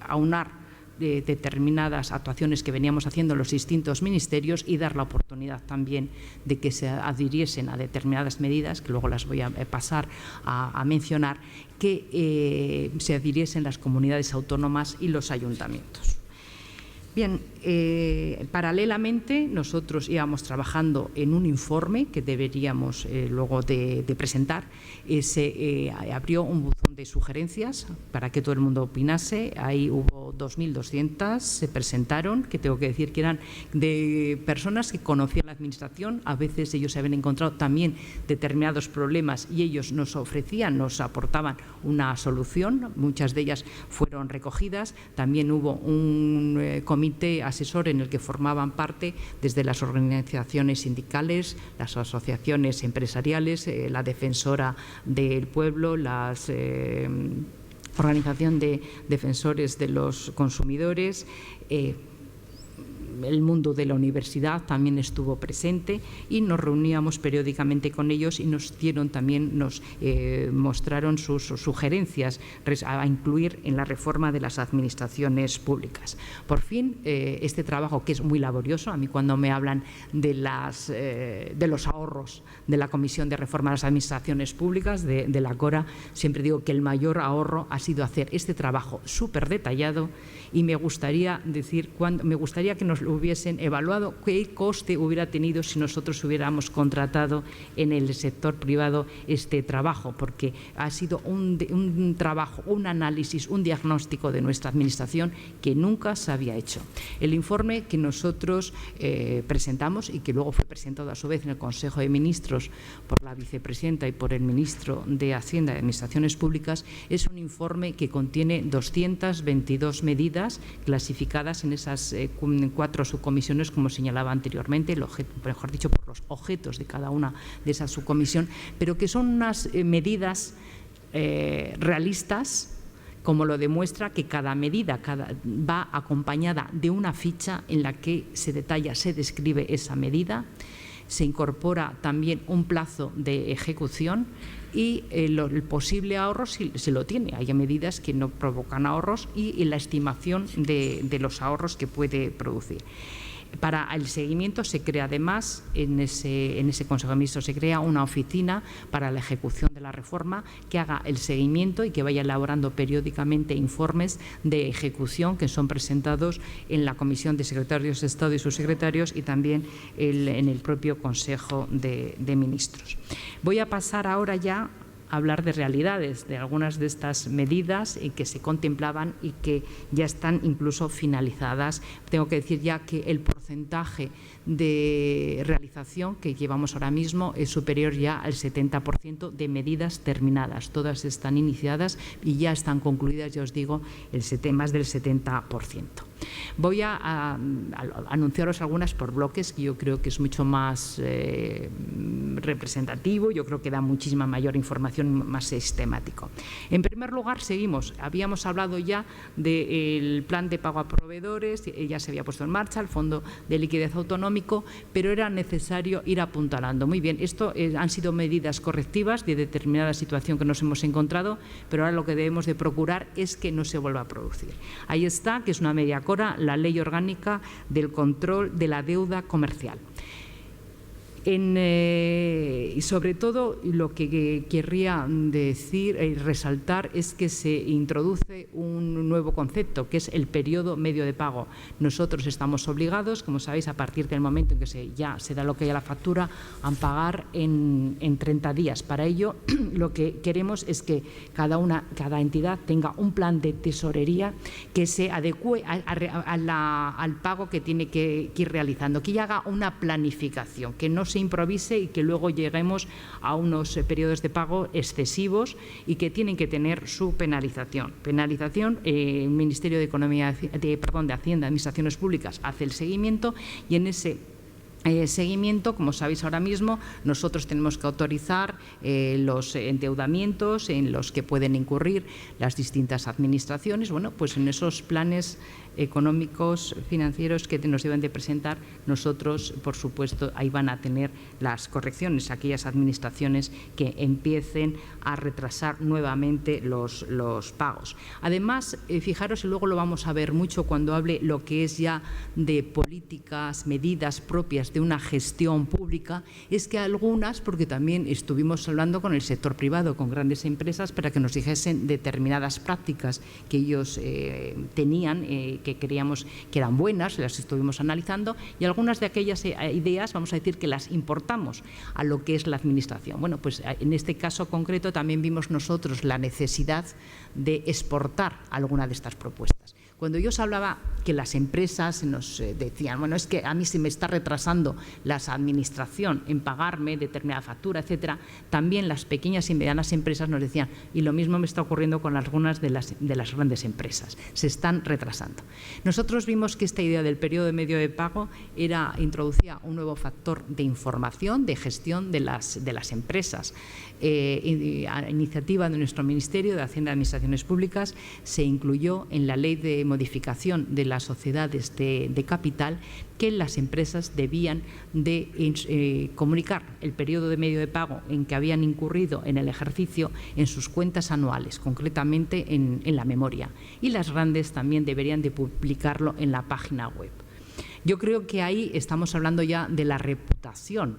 aunar determinadas actuaciones que veníamos haciendo los distintos ministerios y dar la oportunidad también de que se adhiriesen a determinadas medidas, que luego las voy a pasar a mencionar, que se adhiriesen las comunidades autónomas y los ayuntamientos. Bien, paralelamente nosotros íbamos trabajando en un informe que deberíamos luego de presentar. Se abrió un buzón de sugerencias para que todo el mundo opinase. Ahí hubo 2.200, se presentaron, que tengo que decir que eran de personas que conocían la Administración. A veces ellos se habían encontrado también determinados problemas y ellos nos aportaban una solución. Muchas de ellas fueron recogidas. También hubo un comité asesor en el que formaban parte desde las organizaciones sindicales, las asociaciones empresariales, la Defensora del Pueblo, la Organización de Defensores de los Consumidores, el mundo de la universidad también estuvo presente y nos reuníamos periódicamente con ellos y nos mostraron sus sugerencias a incluir en la reforma de las administraciones públicas. Por fin, este trabajo, que es muy laborioso, a mí cuando me hablan de los ahorros de la Comisión de Reforma de las Administraciones Públicas, de la CORA, siempre digo que el mayor ahorro ha sido hacer este trabajo súper detallado, y me gustaría que nos lo hubiesen evaluado qué coste hubiera tenido si nosotros hubiéramos contratado en el sector privado este trabajo, porque ha sido un trabajo, un análisis, un diagnóstico de nuestra Administración que nunca se había hecho. El informe que nosotros presentamos y que luego fue presentado a su vez en el Consejo de Ministros por la vicepresidenta y por el ministro de Hacienda y Administraciones Públicas es un informe que contiene 222 medidas clasificadas en esas 4 subcomisiones, como señalaba anteriormente, mejor dicho, por los objetos de cada una de esas subcomisiones, pero que son unas medidas realistas, como lo demuestra que cada medida va acompañada de una ficha en la que se detalla, se describe esa medida. Se incorpora también un plazo de ejecución y el posible ahorro se lo tiene. Hay medidas que no provocan ahorros y la estimación de los ahorros que puede producir. Para el seguimiento se crea además, en ese Consejo de Ministros se crea una oficina para la ejecución de la reforma, que haga el seguimiento y que vaya elaborando periódicamente informes de ejecución que son presentados en la Comisión de Secretarios de Estado y sus secretarios y también en el propio Consejo de Ministros. Voy a pasar ahora ya hablar de realidades, de algunas de estas medidas que se contemplaban y que ya están incluso finalizadas. Tengo que decir ya que el porcentaje de realización que llevamos ahora mismo es superior ya al 70% de medidas terminadas. Todas están iniciadas y ya están concluidas, ya os digo, más del 70%. Voy a anunciaros algunas por bloques, que yo creo que es mucho más representativo, yo creo que da muchísima mayor información, más sistemático. En primer lugar, habíamos hablado ya del plan de pago a proveedores, ya se había puesto en marcha, el Fondo de Liquidez Autonómico, pero era necesario ir apuntalando. Muy bien, esto han sido medidas correctivas de determinada situación que nos hemos encontrado, pero ahora lo que debemos de procurar es que no se vuelva a producir. Ahí está, que es una media cora, la Ley Orgánica del Control de la Deuda Comercial. Y sobre todo lo que querría decir y resaltar es que se introduce un nuevo concepto, que es el periodo medio de pago. Nosotros estamos obligados, como sabéis, a partir del momento en que ya se da lo que hay a la factura, a pagar en 30 días. Para ello, lo que queremos es que cada entidad tenga un plan de tesorería que se adecue al pago que tiene que ir realizando, que haga una planificación, que no se improvise y que luego lleguemos a unos periodos de pago excesivos y que tienen que tener su penalización. El Ministerio de Hacienda, Administraciones Públicas hace el seguimiento y en ese seguimiento, como sabéis ahora mismo, nosotros tenemos que autorizar los endeudamientos en los que pueden incurrir las distintas administraciones. Bueno, pues en esos planes económicos, financieros que nos deben de presentar, nosotros, por supuesto, ahí van a tener las correcciones, aquellas administraciones que empiecen a retrasar nuevamente los pagos. Además, fijaros, y luego lo vamos a ver mucho cuando hable lo que es ya de políticas, medidas propias de una gestión pública, es que algunas, porque también estuvimos hablando con el sector privado, con grandes empresas, para que nos dijesen determinadas prácticas que ellos tenían, que creíamos que eran buenas, las estuvimos analizando, y algunas de aquellas ideas, vamos a decir que las importamos a lo que es la Administración. Bueno, pues en este caso concreto también vimos nosotros la necesidad de exportar alguna de estas propuestas. Cuando yo os hablaba que las empresas nos decían, bueno, es que a mí se me está retrasando la administración en pagarme determinada factura, etcétera, también las pequeñas y medianas empresas nos decían, y lo mismo me está ocurriendo con algunas de las grandes empresas, se están retrasando. Nosotros vimos que esta idea del periodo de medio de pago introducía un nuevo factor de información, de gestión de las empresas. A iniciativa de nuestro Ministerio de Hacienda y Administraciones Públicas se incluyó en la Ley de Modificación de las Sociedades de Capital que las empresas debían de comunicar el periodo de medio de pago en que habían incurrido en el ejercicio en sus cuentas anuales, concretamente en la memoria. Y las grandes también deberían de publicarlo en la página web. Yo creo que ahí estamos hablando ya de la reputación.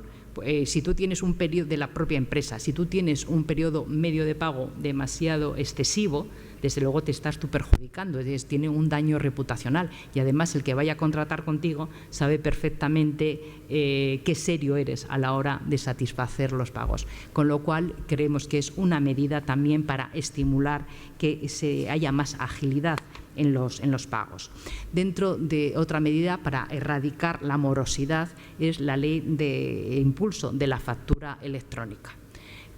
Si tú tienes un periodo de la propia empresa, si tú tienes un periodo medio de pago demasiado excesivo, desde luego te estás tú perjudicando, tiene un daño reputacional y además el que vaya a contratar contigo sabe perfectamente qué serio eres a la hora de satisfacer los pagos. Con lo cual creemos que es una medida también para estimular que haya más agilidad en los pagos. Dentro de otra medida para erradicar la morosidad es la ley de impulso de la factura electrónica.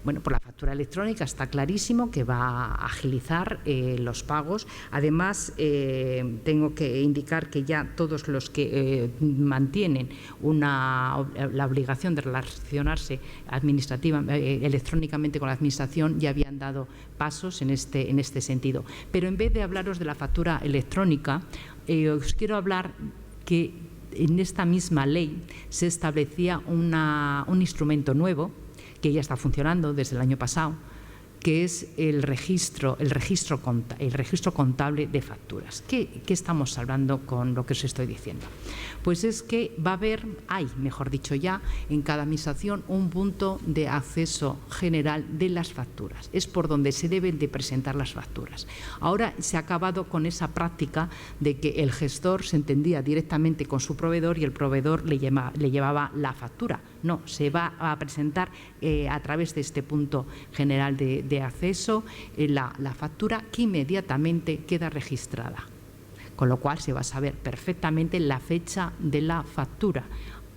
Bueno, por la factura electrónica está clarísimo que va a agilizar los pagos. Además, tengo que indicar que ya todos los que mantienen la obligación de relacionarse electrónicamente con la Administración ya habían dado pasos en este sentido. Pero en vez de hablaros de la factura electrónica, os quiero hablar que en esta misma ley se establecía un instrumento nuevo que ya está funcionando desde el año pasado, que es el registro contable de facturas. ¿Qué estamos hablando con lo que os estoy diciendo? Pues es que hay, mejor dicho ya, en cada administración un punto de acceso general de las facturas. Es por donde se deben de presentar las facturas. Ahora se ha acabado con esa práctica de que el gestor se entendía directamente con su proveedor y el proveedor le llevaba la factura. No, se va a presentar a través de este punto general de acceso la factura, que inmediatamente queda registrada. Con lo cual se va a saber perfectamente la fecha de la factura.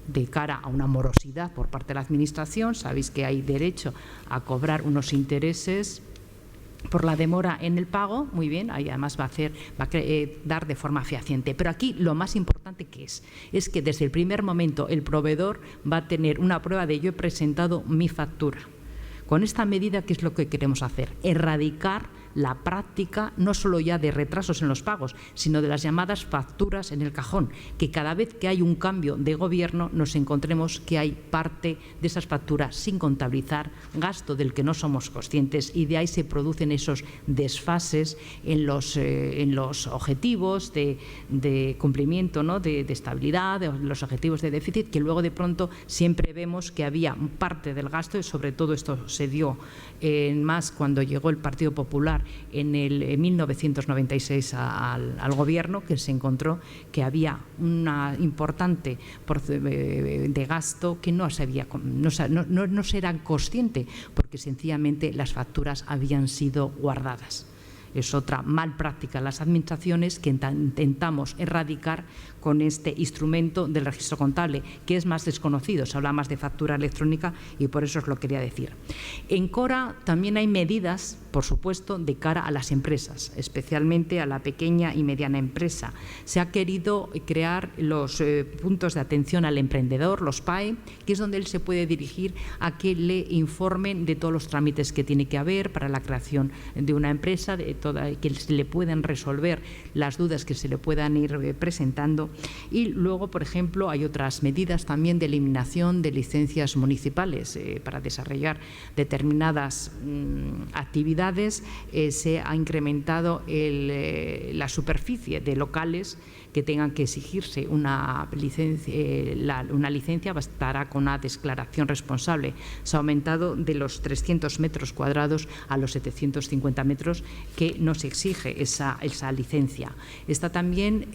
De cara a una morosidad por parte de la Administración, sabéis que hay derecho a cobrar unos intereses por la demora en el pago, muy bien, ahí además va a dar de forma fehaciente. Pero aquí lo más importante que es que desde el primer momento el proveedor va a tener una prueba de yo he presentado mi factura. Con esta medida, ¿qué es lo que queremos hacer? Erradicar la práctica no solo ya de retrasos en los pagos, sino de las llamadas facturas en el cajón, que cada vez que hay un cambio de gobierno nos encontremos que hay parte de esas facturas sin contabilizar, gasto del que no somos conscientes, y de ahí se producen esos desfases en los objetivos de cumplimiento, ¿no?, de estabilidad, de los objetivos de déficit, que luego de pronto siempre vemos que había parte del gasto, y sobre todo esto se dio más cuando llegó el Partido Popular en 1996 al gobierno, que se encontró que había una importante de gasto que no se era consciente, porque sencillamente las facturas habían sido guardadas. Es otra mal práctica en las administraciones que intentamos erradicar con este instrumento del registro contable, que es más desconocido. Se habla más de factura electrónica y por eso os lo quería decir. En Cora también hay medidas, por supuesto, de cara a las empresas, especialmente a la pequeña y mediana empresa. Se ha querido crear los puntos de atención al emprendedor, los PAE, que es donde él se puede dirigir a que le informen de todos los trámites que tiene que haber para la creación de una empresa, que se le pueden resolver las dudas que se le puedan ir presentando. Y luego, por ejemplo, hay otras medidas también de eliminación de licencias municipales para desarrollar determinadas actividades. Se ha incrementado la superficie de locales que tengan que exigirse una licencia, bastará con una declaración responsable. Se ha aumentado de los 300 metros cuadrados a los 750 metros que no se exige esa licencia. Está también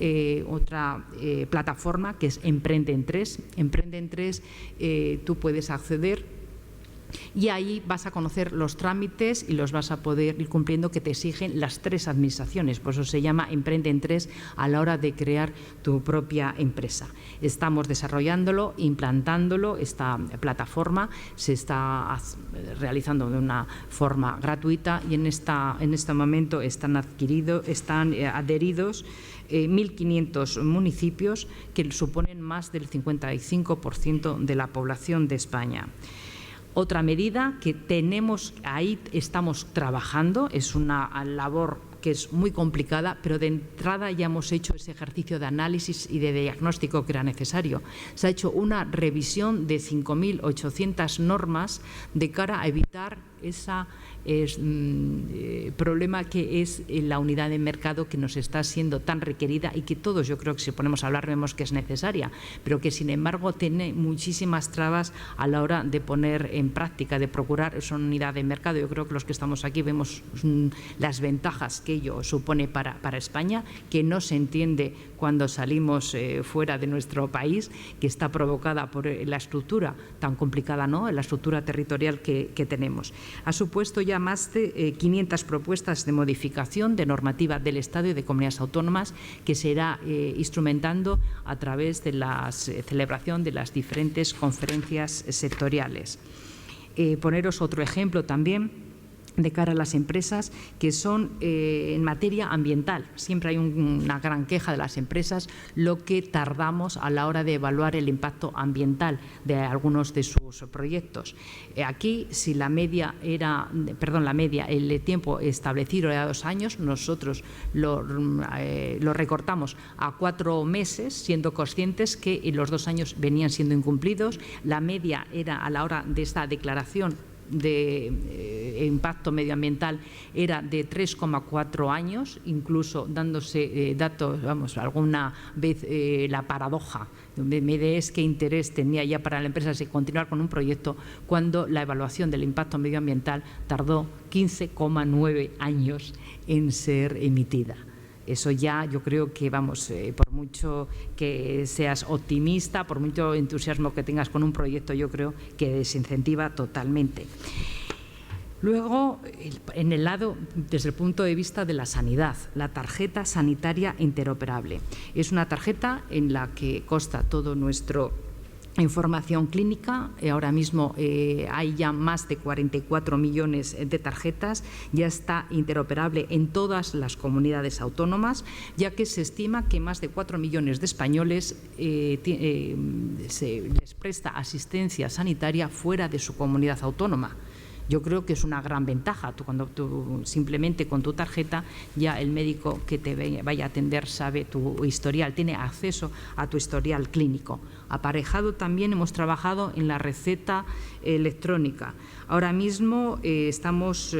otra plataforma que es Emprende en 3. Emprende en 3, tú puedes acceder y ahí vas a conocer los trámites y los vas a poder ir cumpliendo que te exigen las 3 administraciones. Por eso se llama Emprende en 3 a la hora de crear tu propia empresa. Estamos desarrollándolo, implantándolo. Esta plataforma se está realizando de una forma gratuita y en este momento están adheridos 1.500 municipios, que suponen más del 55% de la población de España. Otra medida que ahí estamos trabajando, es una labor que es muy complicada, pero de entrada ya hemos hecho ese ejercicio de análisis y de diagnóstico que era necesario. Se ha hecho una revisión de 5.800 normas de cara a evitar ese problema que es la unidad de mercado, que nos está siendo tan requerida y que todos, yo creo que si ponemos a hablar vemos que es necesaria, pero que sin embargo tiene muchísimas trabas a la hora de poner en práctica, de procurar esa unidad de mercado. Yo creo que los que estamos aquí vemos las ventajas que ello supone para España, que no se entiende cuando salimos fuera de nuestro país, que está provocada por la estructura tan complicada, ¿no?, la estructura territorial que tenemos. Ha supuesto ya más de 500 propuestas de modificación de normativa del Estado y de comunidades autónomas, que se irá instrumentando a través de la celebración de las diferentes conferencias sectoriales. Poneros otro ejemplo también de cara a las empresas, que son en materia ambiental. Siempre hay una gran queja de las empresas lo que tardamos a la hora de evaluar el impacto ambiental de algunos de sus proyectos. Aquí, si el tiempo establecido era 2 años, nosotros lo recortamos a 4 meses, siendo conscientes que en los 2 años venían siendo incumplidos. La media era, a la hora de esta declaración, de impacto medioambiental era de 3,4 años, incluso dándose datos, vamos, alguna vez la paradoja de es qué interés tenía ya para la empresa si continuar con un proyecto cuando la evaluación del impacto medioambiental tardó 15,9 años en ser emitida. Eso ya yo creo que, vamos, por mucho que seas optimista, por mucho entusiasmo que tengas con un proyecto, yo creo que desincentiva totalmente. Luego, en el lado, desde el punto de vista de la sanidad, la tarjeta sanitaria interoperable. Es una tarjeta en la que consta todo nuestro información clínica. Ahora mismo hay ya más de 44 millones de tarjetas, ya está interoperable en todas las comunidades autónomas, ya que se estima que más de 4 millones de españoles se les presta asistencia sanitaria fuera de su comunidad autónoma. Yo creo que es una gran ventaja. Cuando tú simplemente con tu tarjeta ya el médico que te vaya a atender sabe tu historial, tiene acceso a tu historial clínico. Aparejado también hemos trabajado en la receta electrónica. Ahora mismo estamos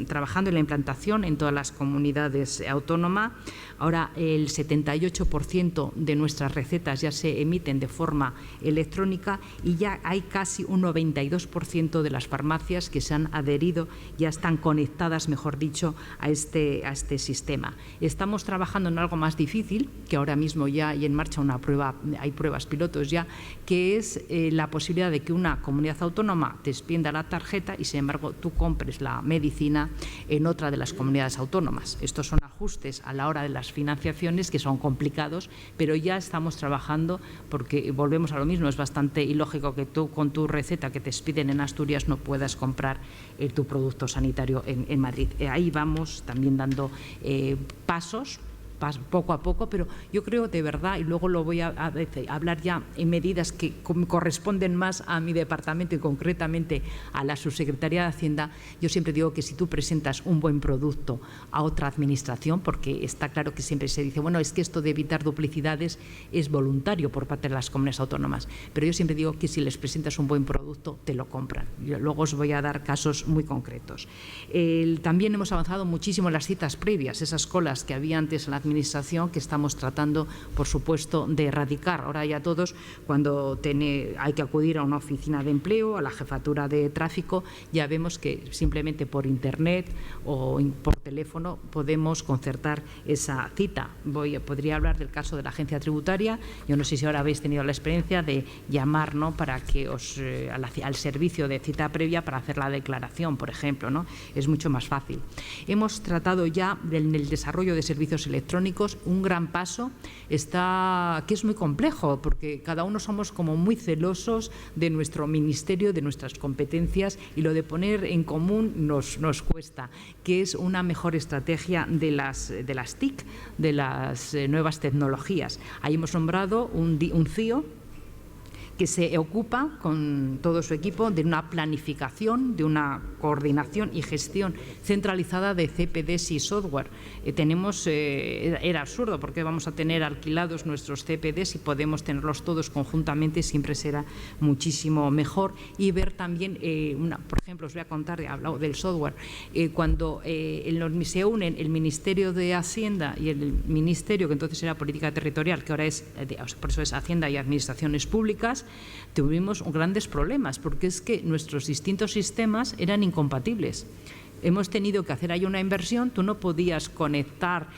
trabajando en la implantación en todas las comunidades autónomas. Ahora el 78% de nuestras recetas ya se emiten de forma electrónica y ya hay casi un 92% de las farmacias que se han adherido, ya están conectadas, mejor dicho, a este sistema. Estamos trabajando en algo más difícil, que ahora mismo ya hay en marcha una prueba, hay pruebas pilotos ya, que es la posibilidad de que una comunidad autónoma te extienda la tarjeta y, sin embargo, tú compres la medicina en otra de las comunidades autónomas. Estos son ajustes a la hora de las financiaciones que son complicados, pero ya estamos trabajando porque volvemos a lo mismo. Es bastante ilógico que tú con tu receta que te expiden en Asturias no puedas comprar tu producto sanitario en Madrid. Ahí vamos también dando pasos poco a poco, pero yo creo de verdad, y luego lo voy a hablar ya en medidas que corresponden más a mi departamento y concretamente a la Subsecretaría de Hacienda. Yo siempre digo que si tú presentas un buen producto a otra administración, porque está claro que siempre se dice, bueno, es que esto de evitar duplicidades es voluntario por parte de las comunidades autónomas, pero yo siempre digo que si les presentas un buen producto, te lo compran. Yo luego os voy a dar casos muy concretos. También hemos avanzado muchísimo en las citas previas, esas colas que había antes en la administración, que estamos tratando, por supuesto, de erradicar. Ahora ya todos, cuando hay que acudir a una oficina de empleo, a la jefatura de tráfico, ya vemos que simplemente por internet o por teléfono podemos concertar esa cita. Podría hablar del caso de la agencia tributaria. Yo no sé si ahora habéis tenido la experiencia de llamar, ¿no?, para que al servicio de cita previa para hacer la declaración, por ejemplo, ¿no? Es mucho más fácil. Hemos tratado ya en el desarrollo de servicios electrónicos. Un gran paso está, que es muy complejo, porque cada uno somos como muy celosos de nuestro ministerio, de nuestras competencias, y lo de poner en común nos cuesta, que es una mejor estrategia de las TIC, de las nuevas tecnologías. Ahí hemos nombrado un CIO que se ocupa con todo su equipo de una planificación, de una coordinación y gestión centralizada de CPDs y software. Era absurdo, porque vamos a tener alquilados nuestros CPDs y podemos tenerlos todos conjuntamente, siempre será muchísimo mejor. Y ver también, por ejemplo, os voy a contar, he hablado del software, cuando se unen el Ministerio de Hacienda y el Ministerio, que entonces era Política Territorial, que ahora por eso es Hacienda y Administraciones Públicas, tuvimos grandes problemas, porque es que nuestros distintos sistemas eran incompatibles. Hemos tenido que hacer ahí una inversión. Tú no podías conectar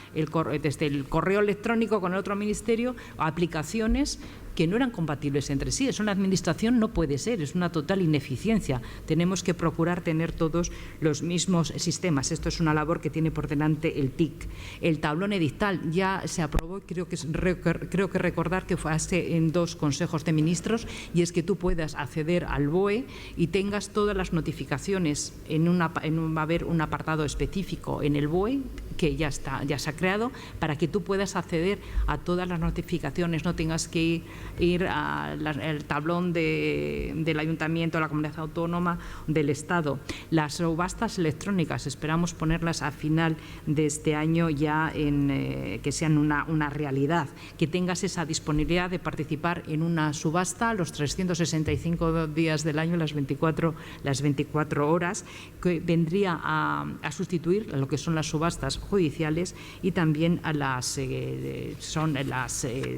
desde el correo electrónico con el otro ministerio a aplicaciones que no eran compatibles entre sí. Eso en la administración no puede ser, es una total ineficiencia. Tenemos que procurar tener todos los mismos sistemas. Esto es una labor que tiene por delante el TIC. El tablón edictal ya se aprobó, creo que recordar que fue en 2 consejos de ministros, y es que tú puedas acceder al BOE y tengas todas las notificaciones va a haber un apartado específico en el BOE que ya se ha creado, para que tú puedas acceder a todas las notificaciones, no tengas que ir al tablón del Ayuntamiento, de la Comunidad Autónoma, del Estado. Las subastas electrónicas, esperamos ponerlas a final de este año ya que sean una realidad, que tengas esa disponibilidad de participar en una subasta los 365 días del año, las 24 horas, que vendría a sustituir a lo que son las subastas judiciales y también a las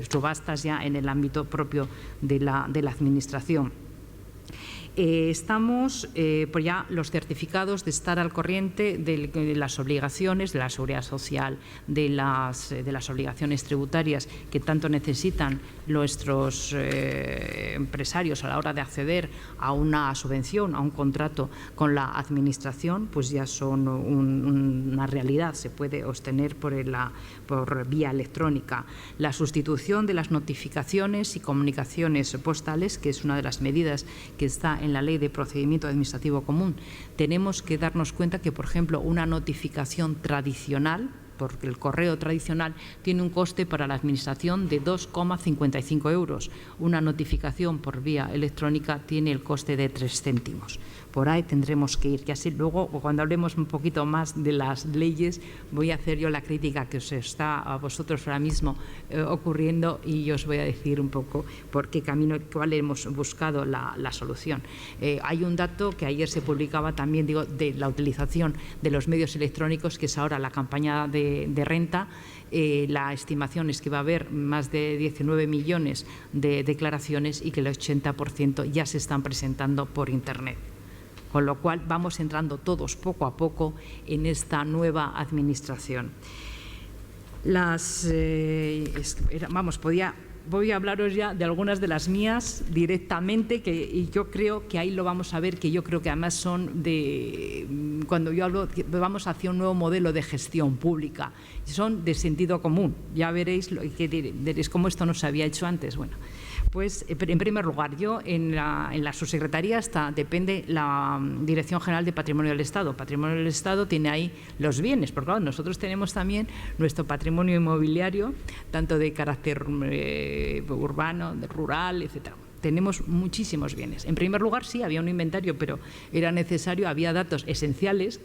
subastas ya en el ámbito propio de la Administración. Estamos por ya los certificados de estar al corriente de las obligaciones de la Seguridad Social, de las obligaciones tributarias que tanto necesitan nuestros empresarios a la hora de acceder a una subvención, a un contrato con la Administración, pues ya son una realidad, se puede obtener por vía electrónica. La sustitución de las notificaciones y comunicaciones postales, que es una de las medidas que está en la Ley de Procedimiento Administrativo Común. Tenemos que darnos cuenta que, por ejemplo, una notificación tradicional, porque el correo tradicional tiene un coste para la Administración de 2,55 €. Una notificación por vía electrónica tiene el coste de 3 céntimos. Por ahí tendremos que ir, que así luego, cuando hablemos un poquito más de las leyes, voy a hacer yo la crítica que os está a vosotros ahora mismo ocurriendo y os voy a decir un poco por qué camino, cuál hemos buscado la solución. Hay un dato que ayer se publicaba también, digo, de la utilización de los medios electrónicos, que es ahora la campaña de renta. La estimación es que va a haber más de 19 millones de declaraciones y que el 80% ya se están presentando por Internet. Con lo cual vamos entrando todos poco a poco en esta nueva Administración. Voy a hablaros ya de algunas de las mías directamente, y yo creo que ahí lo vamos a ver, que yo creo que además son cuando yo hablo, que vamos hacia un nuevo modelo de gestión pública, son de sentido común. Ya veréis cómo esto no se había hecho antes. Bueno, pues en primer lugar, yo en la subsecretaría depende la Dirección General de Patrimonio del Estado. Patrimonio del Estado tiene ahí los bienes, porque claro, nosotros tenemos también nuestro patrimonio inmobiliario, tanto de carácter urbano, rural, etcétera. Tenemos muchísimos bienes. En primer lugar, sí, había un inventario, pero era necesario, había datos esenciales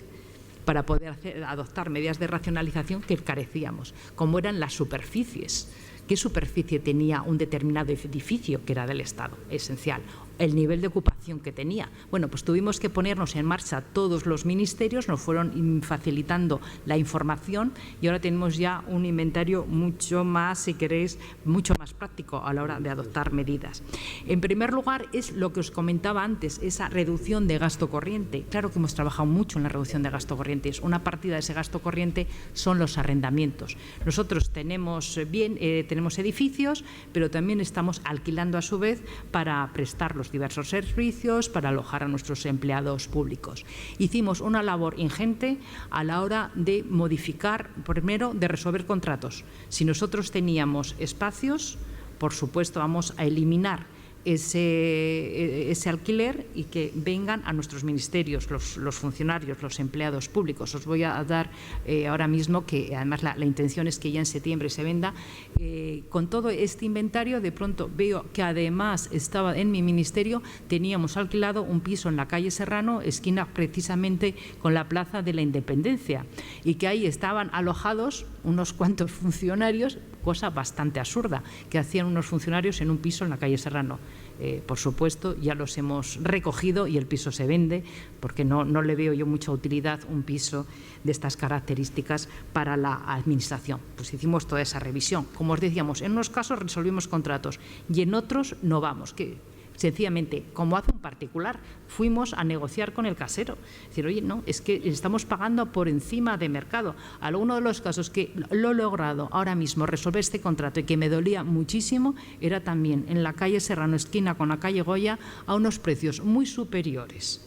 para poder adoptar medidas de racionalización que carecíamos, como eran las superficies. ¿Qué superficie tenía un determinado edificio que era del Estado? Esencial. El nivel de ocupación que tenía. Bueno, pues tuvimos que ponernos en marcha todos los ministerios, nos fueron facilitando la información y ahora tenemos ya un inventario mucho más, si queréis, mucho más práctico a la hora de adoptar medidas. En primer lugar, es lo que os comentaba antes, esa reducción de gasto corriente. Claro que hemos trabajado mucho en la reducción de gasto corriente. Una partida de ese gasto corriente son los arrendamientos. Nosotros tenemos edificios, pero también estamos alquilando a su vez para prestar los diversos servicios, para alojar a nuestros empleados públicos. Hicimos una labor ingente a la hora de modificar, primero, de resolver contratos. Si nosotros teníamos espacios, por supuesto, vamos a eliminar ese alquiler y que vengan a nuestros ministerios los funcionarios, los empleados públicos. Os voy a dar ahora mismo, que además la intención es que ya en septiembre se venda. Con todo este inventario, de pronto veo que además estaba en mi ministerio, teníamos alquilado un piso en la calle Serrano, esquina precisamente con la Plaza de la Independencia, y que ahí estaban alojados unos cuantos funcionarios, cosa bastante absurda, que hacían unos funcionarios en un piso en la calle Serrano. Por supuesto, ya los hemos recogido y el piso se vende, porque no le veo yo mucha utilidad un piso de estas características para la Administración. Pues hicimos toda esa revisión. Como os decíamos, en unos casos resolvimos contratos y en otros no vamos. Sencillamente, como hace un particular, fuimos a negociar con el casero. Es decir, oye, no, es que estamos pagando por encima de mercado. Alguno de los casos que lo he logrado ahora mismo resolver este contrato y que me dolía muchísimo era también en la calle Serrano, esquina con la calle Goya, a unos precios muy superiores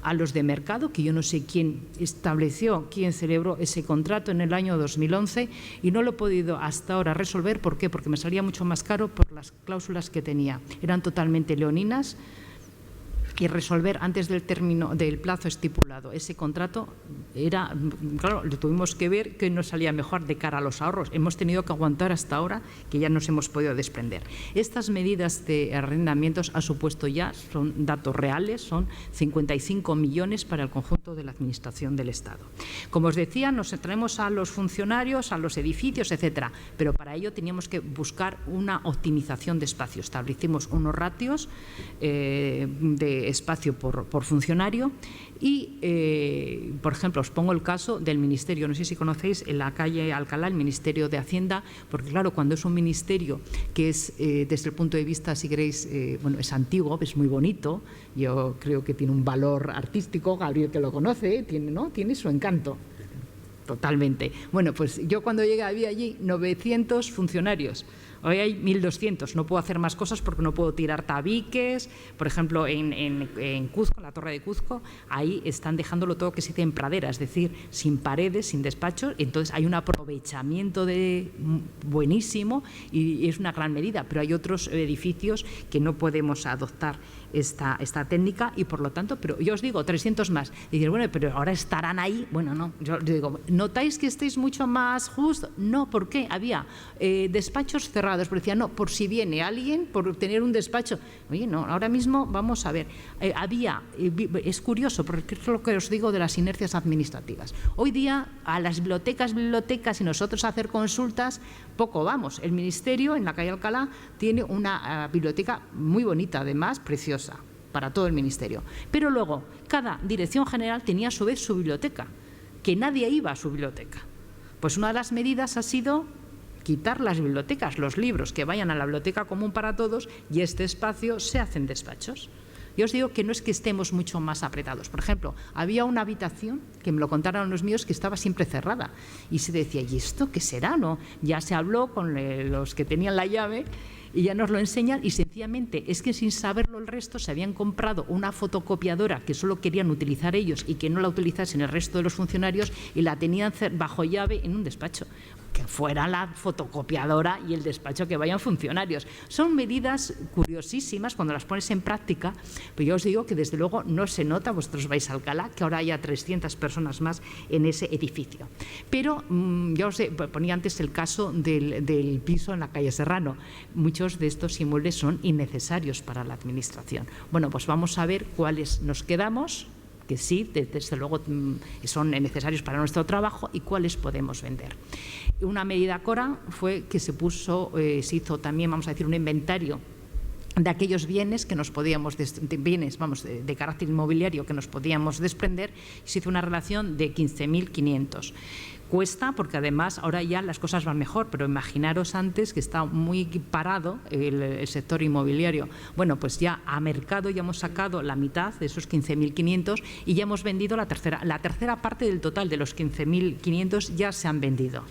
a los de mercado, que yo no sé quién estableció, quién celebró ese contrato en el año 2011 y no lo he podido hasta ahora resolver. ¿Por qué? Porque me salía mucho más caro por las cláusulas que tenía. Eran totalmente leoninas, y resolver antes del término del plazo estipulado. Ese contrato era, claro, lo tuvimos que ver que nos salía mejor de cara a los ahorros. Hemos tenido que aguantar hasta ahora que ya nos hemos podido desprender. Estas medidas de arrendamientos ha supuesto ya, son datos reales, son 55 millones para el conjunto de la Administración del Estado. Como os decía, nos traemos a los funcionarios, a los edificios, etcétera, pero para ello teníamos que buscar una optimización de espacio. Establecimos unos ratios de espacio por funcionario y, por ejemplo, os pongo el caso del Ministerio, no sé si conocéis, en la calle Alcalá, el Ministerio de Hacienda, porque claro, cuando es un ministerio que es, desde el punto de vista, si queréis, bueno, es antiguo, es muy bonito, yo creo que tiene un valor artístico, Gabriel que lo conoce, tiene su encanto. Totalmente. Bueno, pues yo cuando llegué había allí 900 funcionarios. Hoy hay 1.200. No puedo hacer más cosas porque no puedo tirar tabiques. Por ejemplo, en Cuzco, en la Torre de Cuzco, ahí están dejándolo todo que se dice en pradera, es decir, sin paredes, sin despachos. Entonces hay un aprovechamiento buenísimo y es una gran medida. Pero hay otros edificios que no podemos adoptar esta técnica y, por lo tanto, pero yo os digo, 300 más. Y dices, bueno, pero ahora estarán ahí. Bueno, no. Yo digo, ¿notáis que estéis mucho más justo? No, ¿por qué? Había despachos cerrados, pero decía, no, por si viene alguien, por tener un despacho. Oye, no, ahora mismo vamos a ver. Es curioso, porque es lo que os digo de las inercias administrativas. Hoy día, a las bibliotecas y nosotros a hacer consultas, poco vamos. El Ministerio, en la calle Alcalá, tiene una biblioteca muy bonita, además, preciosa, para todo el Ministerio. Pero luego, cada dirección general tenía a su vez su biblioteca, que nadie iba a su biblioteca. Pues una de las medidas ha sido quitar las bibliotecas, los libros que vayan a la biblioteca común para todos y este espacio se hacen despachos. Yo os digo que no es que estemos mucho más apretados. Por ejemplo, había una habitación, que me lo contaron los míos, que estaba siempre cerrada. Y se decía, ¿y esto qué será? ¿No? Ya se habló con los que tenían la llave y ya nos lo enseñan y sencillamente es que sin saberlo el resto se habían comprado una fotocopiadora que solo querían utilizar ellos y que no la utilizasen el resto de los funcionarios y la tenían bajo llave en un despacho. Que fuera la fotocopiadora y el despacho que vayan funcionarios. Son medidas curiosísimas cuando las pones en práctica, pero yo os digo que desde luego no se nota, vosotros vais a Alcalá, que ahora haya 300 personas más en ese edificio. Pero yo os ponía antes el caso del piso en la calle Serrano. Muchos de estos inmuebles son innecesarios para la Administración. Bueno, pues vamos a ver cuáles nos quedamos, que sí, desde luego son necesarios para nuestro trabajo y cuáles podemos vender. Una medida Cora fue que se hizo también, vamos a decir, un inventario de aquellos bienes que nos podíamos, de carácter inmobiliario que nos podíamos desprender y se hizo una relación de 15.500. Cuesta porque además ahora ya las cosas van mejor, pero imaginaros antes que está muy parado el sector inmobiliario. Bueno, pues ya a mercado ya hemos sacado la mitad de esos 15.500 y ya hemos vendido la tercera parte del total de los 15.500 ya se han vendido.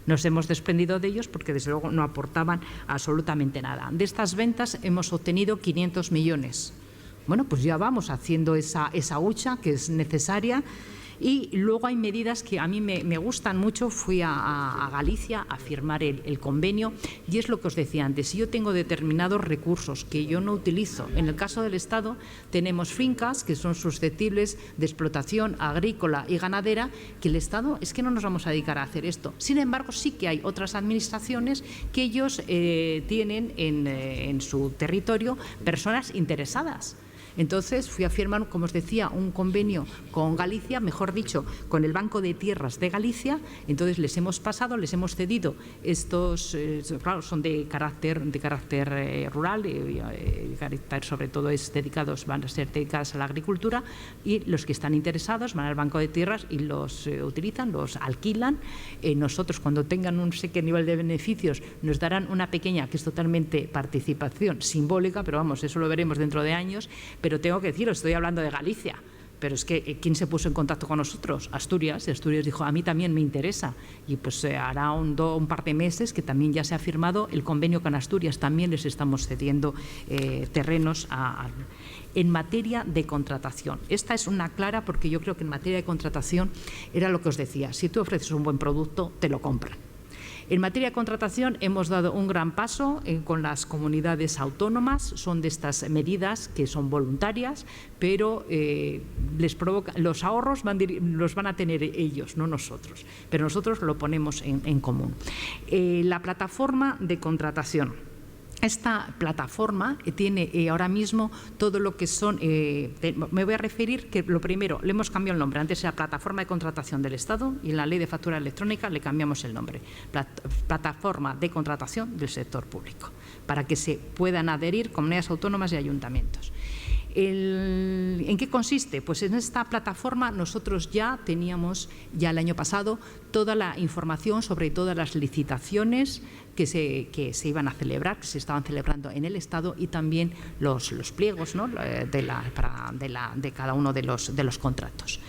Nos hemos desprendido de ellos porque desde luego no aportaban absolutamente nada. De estas ventas hemos obtenido 500 millones. Bueno, pues ya vamos haciendo esa hucha que es necesaria. Y luego hay medidas que a mí me gustan mucho. Fui a Galicia a firmar el convenio y es lo que os decía antes. Si yo tengo determinados recursos que yo no utilizo, en el caso del Estado tenemos fincas que son susceptibles de explotación agrícola y ganadera, que el Estado es que no nos vamos a dedicar a hacer esto. Sin embargo, sí que hay otras administraciones que ellos tienen en su territorio personas interesadas. Entonces fui a firmar, como os decía, un convenio con Galicia, mejor dicho, con el Banco de Tierras de Galicia. Entonces les hemos cedido estos, claro, son de carácter rural, sobre todo van a ser dedicadas a la agricultura, y los que están interesados van al Banco de Tierras y los utilizan, los alquilan. Nosotros, cuando tengan un sé qué nivel de beneficios, nos darán una pequeña, que es totalmente participación simbólica, pero vamos, eso lo veremos dentro de años. Pero tengo que deciros, estoy hablando de Galicia, pero es que ¿quién se puso en contacto con nosotros? Asturias. Asturias dijo, a mí también me interesa. Y pues hará un par de meses que también ya se ha firmado el convenio con Asturias. También les estamos cediendo terrenos en materia de contratación. Esta es una clara, porque yo creo que en materia de contratación era lo que os decía, si tú ofreces un buen producto, te lo compran. En materia de contratación hemos dado un gran paso con las comunidades autónomas. Son de estas medidas que son voluntarias, pero les provoca, los ahorros los van a tener ellos, no nosotros, pero nosotros lo ponemos en común. La plataforma de contratación. Esta plataforma tiene ahora mismo todo lo que son, me voy a referir que lo primero, le hemos cambiado el nombre, antes era Plataforma de Contratación del Estado y en la Ley de Factura Electrónica le cambiamos el nombre, Plataforma de Contratación del Sector Público, para que se puedan adherir comunidades autónomas y ayuntamientos. ¿En qué consiste? Pues en esta plataforma nosotros ya teníamos, ya el año pasado, toda la información sobre todas las licitaciones que se iban a celebrar, que se estaban celebrando en el Estado y también los pliegos, ¿no?, de cada uno de los contratos.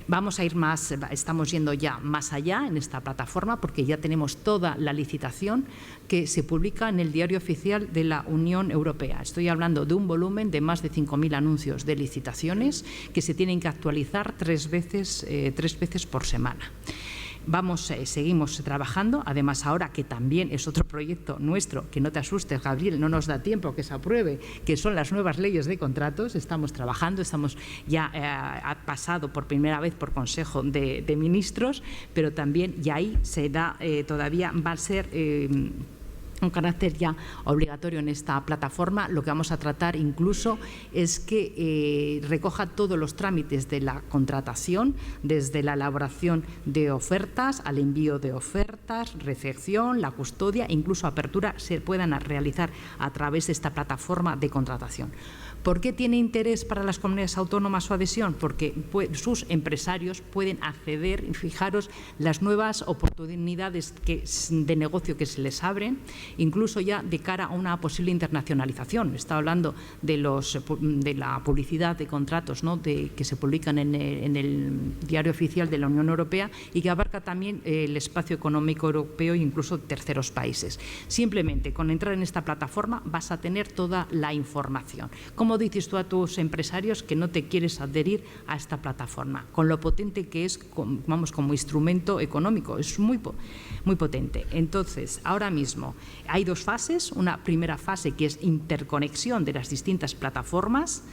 Vamos a ir más, estamos yendo ya más allá en esta plataforma porque ya tenemos toda la licitación que se publica en el Diario Oficial de la Unión Europea. Estoy hablando de un volumen de más de 5.000 anuncios de licitaciones que se tienen que actualizar tres veces por semana. Seguimos trabajando, además ahora que también es otro proyecto nuestro, que no te asustes, Gabriel, no nos da tiempo que se apruebe, que son las nuevas leyes de contratos. Estamos trabajando, ha pasado por primera vez por Consejo de Ministros, pero también ya ahí se da, todavía va a ser un carácter ya obligatorio en esta plataforma. Lo que vamos a tratar incluso es que recoja todos los trámites de la contratación, desde la elaboración de ofertas al envío de ofertas, recepción, la custodia, incluso apertura, se puedan realizar a través de esta plataforma de contratación. ¿Por qué tiene interés para las comunidades autónomas su adhesión? Porque sus empresarios pueden acceder, fijaros, las nuevas oportunidades de negocio que se les abren, incluso ya de cara a una posible internacionalización. Está hablando de la publicidad de contratos, ¿no?, que se publican en el Diario Oficial de la Unión Europea y que abarca también el espacio económico europeo e incluso terceros países. Simplemente con entrar en esta plataforma vas a tener toda la información. ¿Cómo dices tú a tus empresarios que no te quieres adherir a esta plataforma? Con lo potente que es, vamos, como instrumento económico, es muy potente. Entonces, ahora mismo hay dos fases. Una primera fase que es interconexión de las distintas plataformas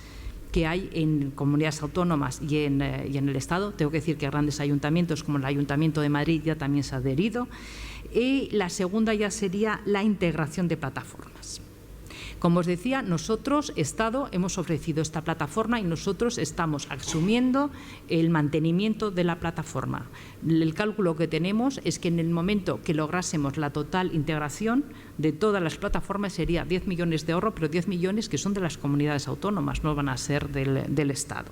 que hay en comunidades autónomas y en el Estado. Tengo que decir que grandes ayuntamientos como el Ayuntamiento de Madrid ya también se ha adherido. Y la segunda ya sería la integración de plataformas. Como os decía, nosotros, Estado, hemos ofrecido esta plataforma y nosotros estamos asumiendo el mantenimiento de la plataforma. El cálculo que tenemos es que en el momento que lográsemos la total integración de todas las plataformas sería 10 millones de ahorro, pero 10 millones que son de las comunidades autónomas, no van a ser del Estado.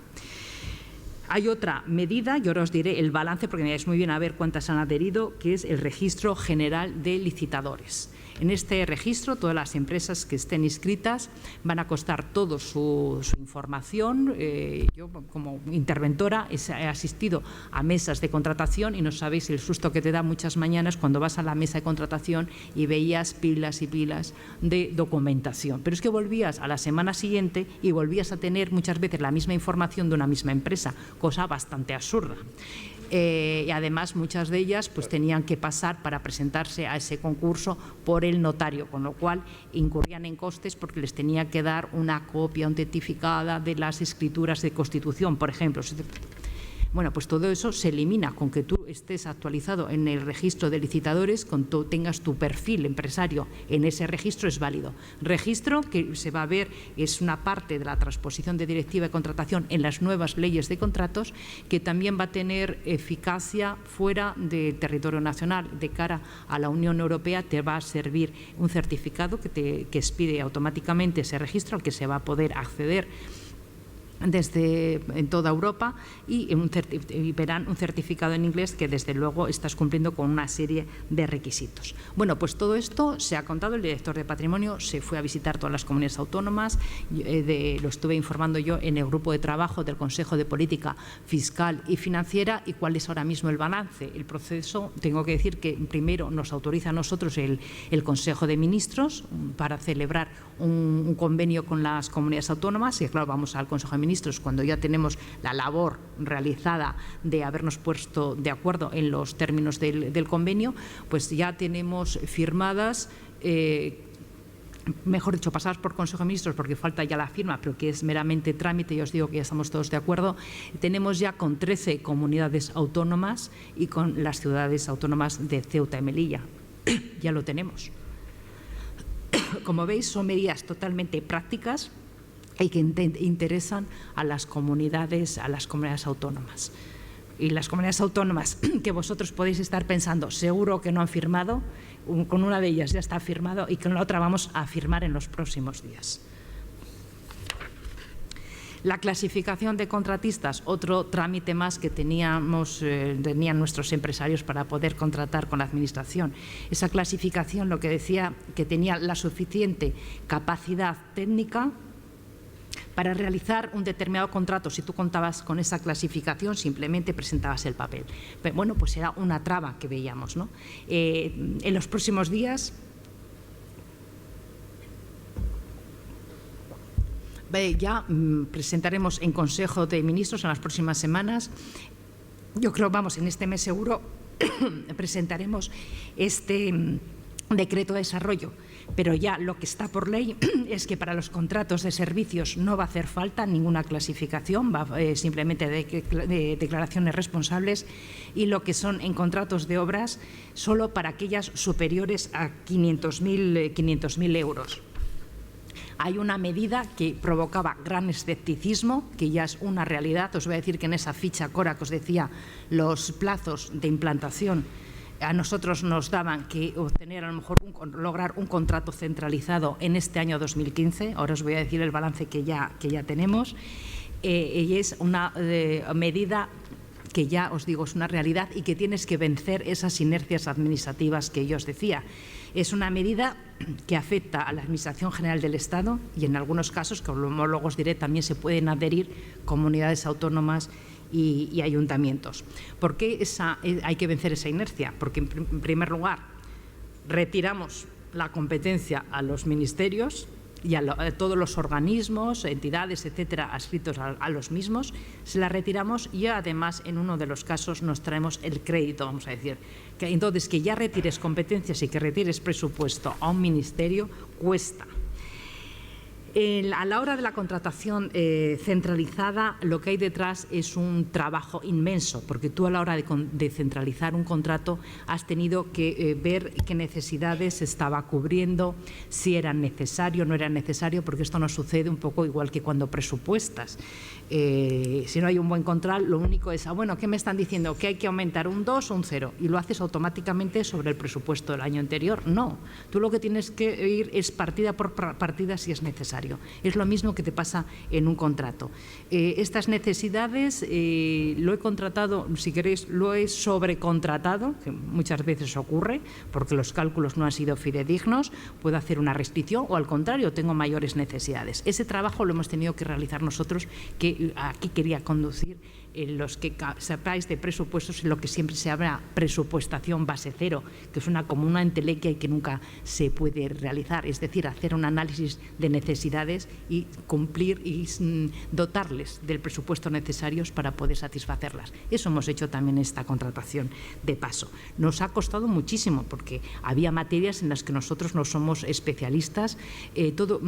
Hay otra medida, y ahora os diré el balance porque me vais muy bien a ver cuántas han adherido, que es el Registro General de Licitadores. En este registro, todas las empresas que estén inscritas van a costar toda su información. Yo, como interventora, he asistido a mesas de contratación y no sabéis el susto que te da muchas mañanas cuando vas a la mesa de contratación y veías pilas y pilas de documentación. Pero es que volvías a la semana siguiente y volvías a tener muchas veces la misma información de una misma empresa, cosa bastante absurda. Y además muchas de ellas pues tenían que pasar para presentarse a ese concurso por el notario, con lo cual incurrían en costes porque les tenía que dar una copia autentificada de las escrituras de constitución, por ejemplo. Bueno, pues todo eso se elimina con que tú estés actualizado en el registro de licitadores, con tengas tu perfil empresario en ese registro, es válido. Registro que se va a ver, es una parte de la transposición de directiva de contratación en las nuevas leyes de contratos, que también va a tener eficacia fuera del territorio nacional. De cara a la Unión Europea te va a servir un certificado que expide automáticamente ese registro al que se va a poder acceder en toda Europa y verán un certificado en inglés que desde luego estás cumpliendo con una serie de requisitos. Bueno, pues todo esto se ha contado. El director de Patrimonio se fue a visitar todas las comunidades autónomas, lo estuve informando yo en el grupo de trabajo del Consejo de Política Fiscal y Financiera. ¿Y cuál es ahora mismo el balance? El proceso, tengo que decir que primero nos autoriza a nosotros el Consejo de Ministros para celebrar un convenio con las comunidades autónomas y claro, vamos al Consejo de Ministros Ministros, cuando ya tenemos la labor realizada de habernos puesto de acuerdo en los términos del convenio, pues ya tenemos firmadas, mejor dicho, pasadas por Consejo de Ministros, porque falta ya la firma, pero que es meramente trámite, ya os digo que ya estamos todos de acuerdo. Tenemos ya con 13 comunidades autónomas y con las ciudades autónomas de Ceuta y Melilla. Ya lo tenemos. Como veis, son medidas totalmente prácticas y que interesan a las comunidades autónomas. Y las comunidades autónomas que vosotros podéis estar pensando, seguro que no han firmado, con una de ellas ya está firmado y con la otra vamos a firmar en los próximos días. La clasificación de contratistas, otro trámite más que tenían nuestros empresarios para poder contratar con la Administración. Esa clasificación lo que decía que tenía la suficiente capacidad técnica para realizar un determinado contrato. Si tú contabas con esa clasificación, simplemente presentabas el papel. Pero, bueno, pues era una traba que veíamos, ¿no? En los próximos días ya presentaremos en Consejo de Ministros en las próximas semanas. Yo creo, vamos, en este mes seguro presentaremos este decreto de desarrollo, pero ya lo que está por ley es que para los contratos de servicios no va a hacer falta ninguna clasificación, va simplemente de declaraciones responsables, y lo que son en contratos de obras solo para aquellas superiores a 500.000 euros. Hay una medida que provocaba gran escepticismo, que ya es una realidad. Os voy a decir que en esa ficha Cora que os decía, los plazos de implantación a nosotros nos daban que obtener a lo mejor lograr un contrato centralizado en este año 2015. Ahora os voy a decir el balance que ya tenemos. Y es una medida que ya os digo es una realidad y que tienes que vencer esas inercias administrativas que yo os decía. Es una medida que afecta a la Administración General del Estado y en algunos casos, que luego os diré, también se pueden adherir comunidades autónomas y ayuntamientos. ¿Por qué hay que vencer esa inercia? Porque, en primer lugar, retiramos la competencia a los ministerios y a todos los organismos, entidades, etcétera, adscritos a los mismos, se la retiramos y además en uno de los casos nos traemos el crédito, vamos a decir. Entonces, que ya retires competencias y que retires presupuesto a un ministerio cuesta. A la hora de la contratación centralizada, lo que hay detrás es un trabajo inmenso, porque tú a la hora de centralizar un contrato has tenido que ver qué necesidades se estaba cubriendo, si era necesario o no era necesario, porque esto nos sucede un poco igual que cuando presupuestas. Si no hay un buen control, lo único es, bueno, ¿qué me están diciendo? ¿Que hay que aumentar un 2 o un 0? Y lo haces automáticamente sobre el presupuesto del año anterior. No, tú lo que tienes que ir es partida por partida si es necesario. Es lo mismo que te pasa en un contrato. Estas necesidades lo he contratado, si queréis, lo he sobrecontratado, que muchas veces ocurre, porque los cálculos no han sido fidedignos, puedo hacer una restricción o al contrario, tengo mayores necesidades. Ese trabajo lo hemos tenido que realizar nosotros, que aquí quería conducir. Los que sepáis de presupuestos, en lo que siempre se habla presupuestación base cero, que es como una entelequia y que nunca se puede realizar, es decir, hacer un análisis de necesidades y cumplir y dotarles del presupuesto necesarios para poder satisfacerlas. Eso hemos hecho también en esta contratación de paso. Nos ha costado muchísimo porque había materias en las que nosotros no somos especialistas. Todo,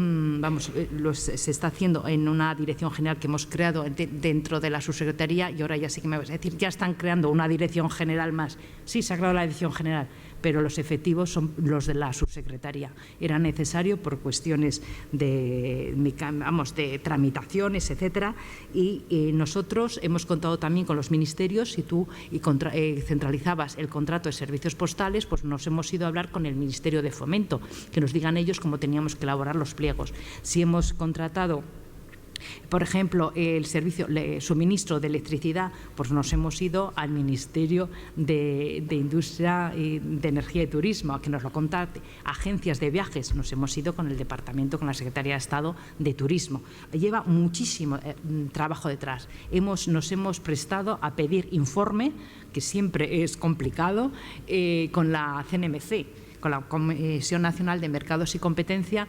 se está haciendo en una dirección general que hemos creado dentro de la subsecretaría. Y ahora ya sí que me vas a decir, ya están creando una dirección general más. Sí, se ha creado la dirección general, pero los efectivos son los de la subsecretaría. Era necesario por cuestiones de tramitaciones, etcétera. Y nosotros hemos contado también con los ministerios. Si tú centralizabas el contrato de servicios postales, pues nos hemos ido a hablar con el Ministerio de Fomento, que nos digan ellos cómo teníamos que elaborar los pliegos. Si hemos contratado, por ejemplo, el servicio suministro de electricidad, pues nos hemos ido al Ministerio de Industria, de Energía y Turismo a que nos lo contacte. Agencias de viajes, nos hemos ido con el Departamento, con la Secretaría de Estado de Turismo. Lleva muchísimo trabajo detrás. Nos hemos prestado a pedir informe, que siempre es complicado, con la CNMC. con la Comisión Nacional de Mercados y Competencia,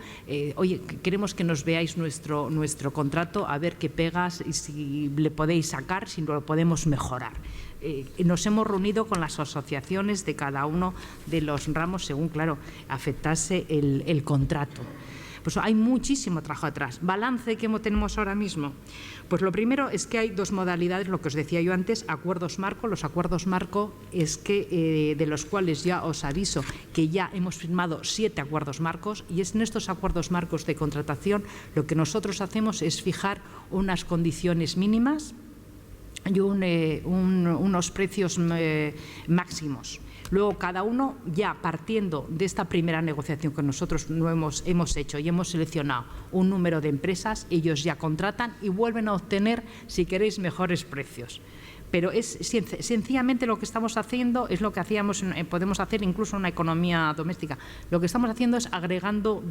oye, queremos que nos veáis nuestro contrato, a ver qué pegas y si le podéis sacar, si lo podemos mejorar. Nos hemos reunido con las asociaciones de cada uno de los ramos según, claro, afectase el contrato. Pues hay muchísimo trabajo atrás. ¿Balance que tenemos ahora mismo? Pues lo primero es que hay dos modalidades, lo que os decía yo antes, acuerdos marco. Los acuerdos marco es que de los cuales ya os aviso que ya hemos firmado 7 acuerdos marcos, y es en estos acuerdos marcos de contratación lo que nosotros hacemos es fijar unas condiciones mínimas y unos precios máximos. Luego, cada uno, ya partiendo de esta primera negociación que nosotros hemos hecho y hemos seleccionado un número de empresas, ellos ya contratan y vuelven a obtener, si queréis, mejores precios. Pero es sencillamente lo que estamos haciendo, es lo que podemos hacer incluso en una economía doméstica. Lo que estamos haciendo es agregando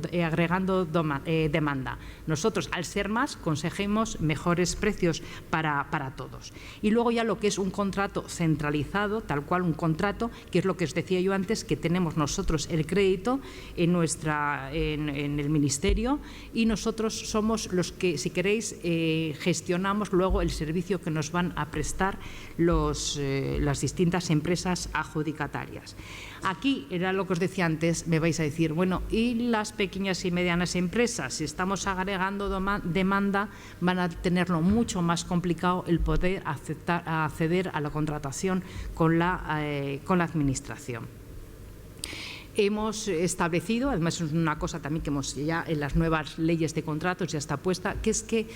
demanda. Nosotros, al ser más, conseguimos mejores precios para todos. Y luego ya lo que es un contrato centralizado, tal cual un contrato, que es lo que os decía yo antes, que tenemos nosotros el crédito en el Ministerio, y nosotros somos los que, si queréis, gestionamos luego el servicio que nos van a prestar las distintas empresas adjudicatarias. Aquí era lo que os decía antes, me vais a decir, bueno, ¿y las pequeñas y medianas empresas? Si estamos agregando demanda, van a tenerlo mucho más complicado el poder acceder a la contratación con la Administración. Hemos establecido, además es una cosa también que ya en las nuevas leyes de contratos ya está puesta, que es que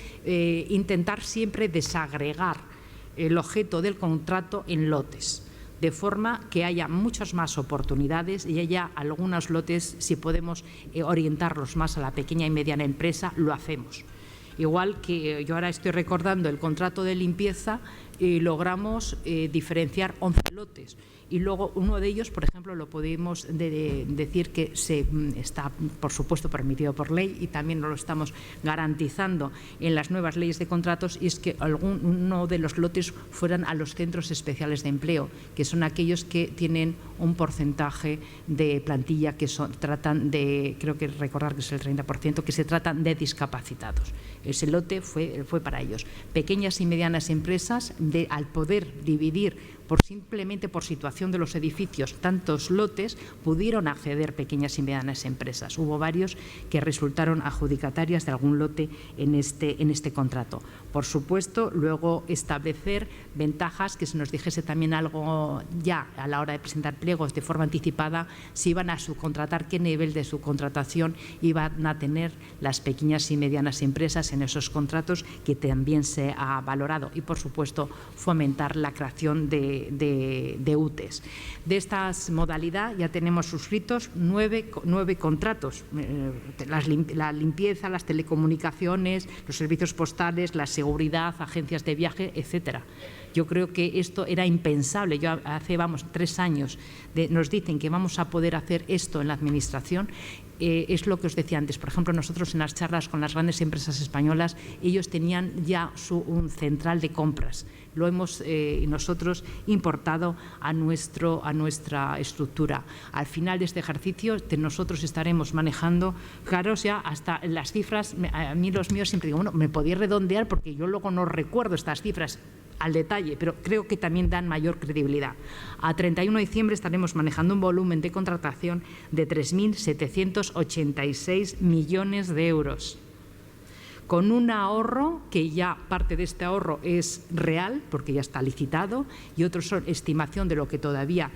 intentar siempre desagregar el objeto del contrato en lotes, de forma que haya muchas más oportunidades y haya algunos lotes, si podemos orientarlos más a la pequeña y mediana empresa, lo hacemos. Igual que yo ahora estoy recordando el contrato de limpieza y logramos diferenciar 11 lotes. Y luego uno de ellos, por ejemplo, lo podemos decir que está, por supuesto, permitido por ley, y también lo estamos garantizando en las nuevas leyes de contratos, y es que uno de los lotes fueran a los centros especiales de empleo, que son aquellos que tienen un porcentaje de plantilla que tratan de, creo que recordar que es el 30%, que se tratan de discapacitados. Ese lote fue para ellos. Pequeñas y medianas empresas, al poder dividir simplemente por situación de los edificios tantos lotes, pudieron acceder pequeñas y medianas empresas. Hubo varios que resultaron adjudicatarias de algún lote en este contrato. Por supuesto, luego establecer ventajas, que se nos dijese también algo ya a la hora de presentar pliegos de forma anticipada, si iban a subcontratar, qué nivel de subcontratación iban a tener las pequeñas y medianas empresas en esos contratos, que también se ha valorado, y por supuesto fomentar la creación de UTEs. De esta modalidad ya tenemos suscritos 9 contratos, la limpieza, las telecomunicaciones, los servicios postales, la seguridad, agencias de viaje, etcétera. Yo creo que esto era impensable. Hace 3 años nos dicen que vamos a poder hacer esto en la Administración. Es lo que os decía antes. Por ejemplo, nosotros en las charlas con las grandes empresas españolas, ellos tenían ya un central de compras. Lo hemos nosotros importado a nuestra estructura. Al final de este ejercicio nosotros estaremos manejando, claro, ya hasta las cifras. A mí los míos siempre digo, bueno, me podía redondear porque yo luego no recuerdo estas cifras al detalle, pero creo que también dan mayor credibilidad. A 31 de diciembre estaremos manejando un volumen de contratación de 3.786 millones de euros, con un ahorro que ya parte de este ahorro es real, porque ya está licitado, y otros son estimación de lo que todavía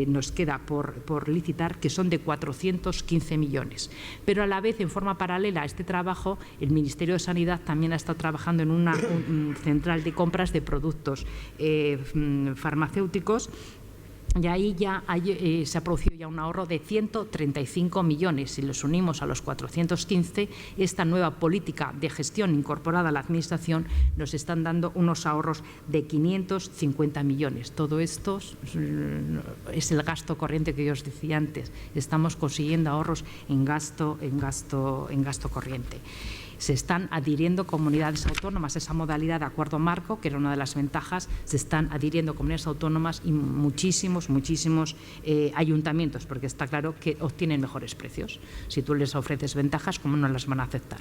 nos queda por licitar, que son de 415 millones. Pero a la vez, en forma paralela a este trabajo, el Ministerio de Sanidad también ha estado trabajando en una central de compras de productos farmacéuticos. Y ahí ya se ha producido ya un ahorro de 135 millones. Si los unimos a los 415, esta nueva política de gestión incorporada a la Administración nos están dando unos ahorros de 550 millones. Todo esto es el gasto corriente que yo os decía antes. Estamos consiguiendo ahorros en gasto corriente. Se están adhiriendo comunidades autónomas a esa modalidad de acuerdo marco, que era una de las ventajas. Se están adhiriendo comunidades autónomas y muchísimos ayuntamientos, porque está claro que obtienen mejores precios. Si tú les ofreces ventajas, ¿cómo no las van a aceptar?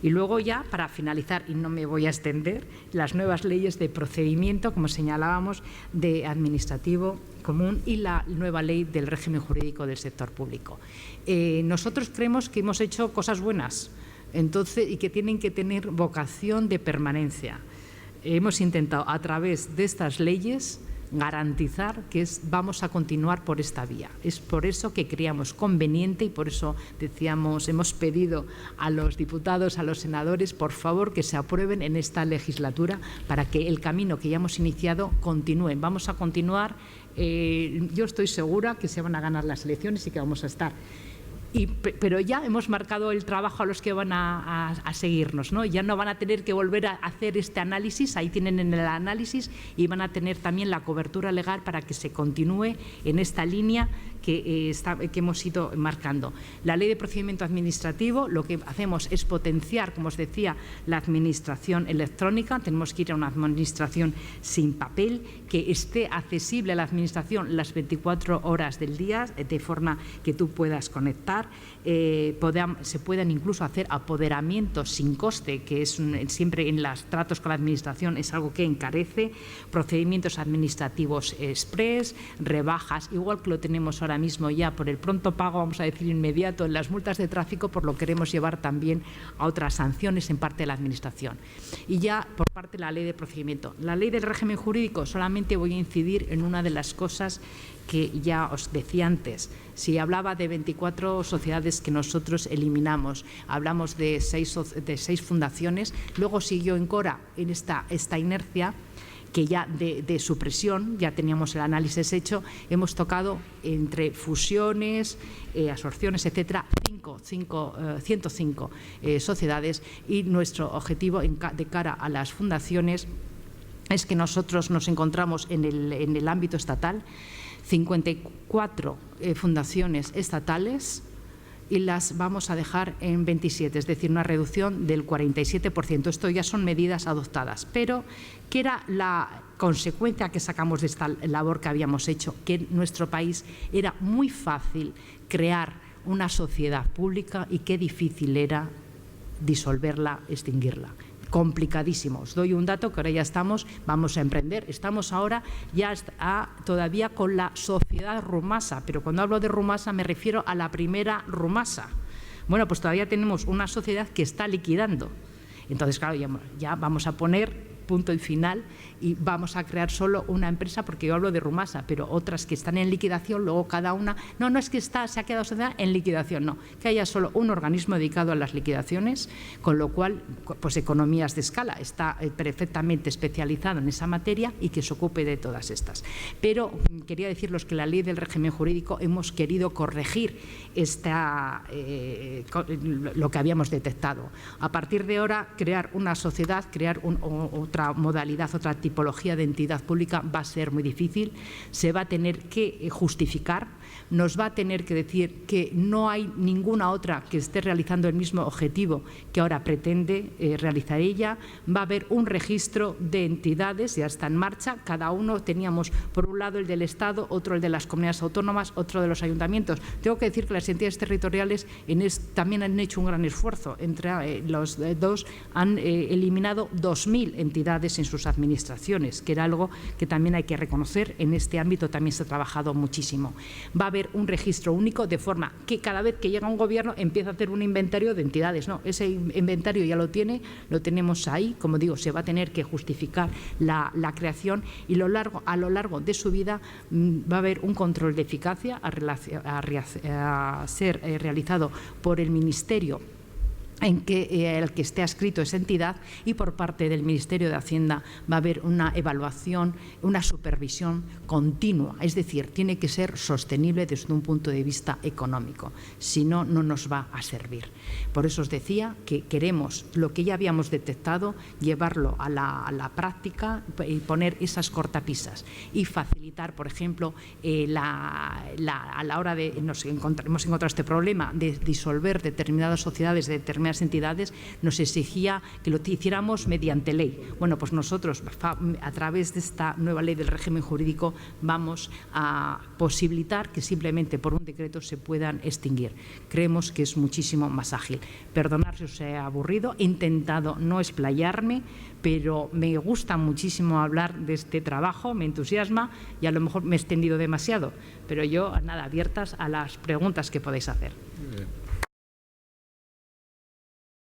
Y luego ya, para finalizar, y no me voy a extender, las nuevas leyes de procedimiento, como señalábamos, de administrativo común y la nueva ley del régimen jurídico del sector público. Nosotros creemos que hemos hecho cosas buenas y que tienen que tener vocación de permanencia. Hemos intentado, a través de estas leyes, garantizar que vamos a continuar por esta vía. Es por eso que creíamos conveniente y por eso decíamos, hemos pedido a los diputados, a los senadores, por favor, que se aprueben en esta legislatura para que el camino que ya hemos iniciado continúe. Vamos a continuar. Yo estoy segura que se van a ganar las elecciones y que vamos a estar. Pero ya hemos marcado el trabajo a los que van a seguirnos, ¿no? Ya no van a tener que volver a hacer este análisis, ahí tienen en el análisis, y van a tener también la cobertura legal para que se continúe en esta línea que hemos ido marcando. La ley de procedimiento administrativo, lo que hacemos es potenciar, como os decía, la administración electrónica. Tenemos que ir a una administración sin papel, que esté accesible a la administración las 24 horas del día, de forma que tú puedas conectar. Se puedan incluso hacer apoderamientos sin coste, que es siempre en los tratos con la administración es algo que encarece. Procedimientos administrativos express, rebajas, igual que lo tenemos ahora mismo ya por el pronto pago, vamos a decir inmediato, en las multas de tráfico, por lo queremos llevar también a otras sanciones en parte de la administración. Y ya por parte de la ley de procedimiento. La ley del régimen jurídico, solamente voy a incidir en una de las cosas que ya os decía antes. Si hablaba de 24 sociedades que nosotros eliminamos, hablamos de 6 fundaciones, luego siguió en Cora en esta inercia, que ya de supresión, ya teníamos el análisis hecho, hemos tocado entre fusiones, absorciones, etcétera, 105 sociedades, y nuestro objetivo de cara a las fundaciones es que nosotros nos encontramos en el ámbito estatal 54 fundaciones estatales y las vamos a dejar en 27, es decir, una reducción del 47%. Esto ya son medidas adoptadas, pero ¿qué era la consecuencia que sacamos de esta labor que habíamos hecho? Que en nuestro país era muy fácil crear una sociedad pública y qué difícil era disolverla, extinguirla. Complicadísimo. Os doy un dato que ahora ya vamos a emprender. Estamos ahora ya todavía con la sociedad Rumasa, pero cuando hablo de Rumasa me refiero a la primera Rumasa. Bueno, pues todavía tenemos una sociedad que está liquidando. Entonces, claro, ya vamos a poner punto y final y vamos a crear solo una empresa, porque yo hablo de Rumasa, pero otras que están en liquidación, luego cada una, no es que se ha quedado sociedad en liquidación, no, que haya solo un organismo dedicado a las liquidaciones, con lo cual, pues economías de escala, está perfectamente especializado en esa materia y que se ocupe de todas estas. Pero quería deciros que la ley del régimen jurídico hemos querido corregir lo que habíamos detectado. A partir de ahora, crear una sociedad, crear otra modalidad, otra tipología de entidad pública va a ser muy difícil, se va a tener que justificar, nos va a tener que decir que no hay ninguna otra que esté realizando el mismo objetivo que ahora pretende realizar ella, va a haber un registro de entidades, ya está en marcha, cada uno teníamos por un lado el del Estado, otro el de las comunidades autónomas, otro de los ayuntamientos. Tengo que decir que las entidades territoriales también han hecho un gran esfuerzo, entre los dos han eliminado 2.000 entidades en sus administraciones, que era algo que también hay que reconocer. En este ámbito también se ha trabajado muchísimo. Va a haber un registro único, de forma que cada vez que llega un gobierno empieza a hacer un inventario de entidades. No, ese inventario ya lo tenemos ahí, como digo, se va a tener que justificar la creación y a lo largo de su vida va a haber un control de eficacia a ser realizado por el Ministerio el que esté adscrito esa entidad, y por parte del Ministerio de Hacienda va a haber una evaluación, una supervisión continua, es decir, tiene que ser sostenible desde un punto de vista económico, si no, no nos va a servir. Por eso os decía que queremos lo que ya habíamos detectado, llevarlo a la práctica y poner esas cortapisas y facilitar, por ejemplo, a la hora de hemos encontrado este problema de disolver determinadas sociedades de determinadas determinadas entidades nos exigía que lo hiciéramos mediante ley. Bueno, pues nosotros, a través de esta nueva ley del régimen jurídico, vamos a posibilitar que simplemente por un decreto se puedan extinguir. Creemos que es muchísimo más ágil. Perdonar si os he aburrido, he intentado no explayarme, pero me gusta muchísimo hablar de este trabajo, me entusiasma y a lo mejor me he extendido demasiado, pero yo, nada, abiertas a las preguntas que podáis hacer.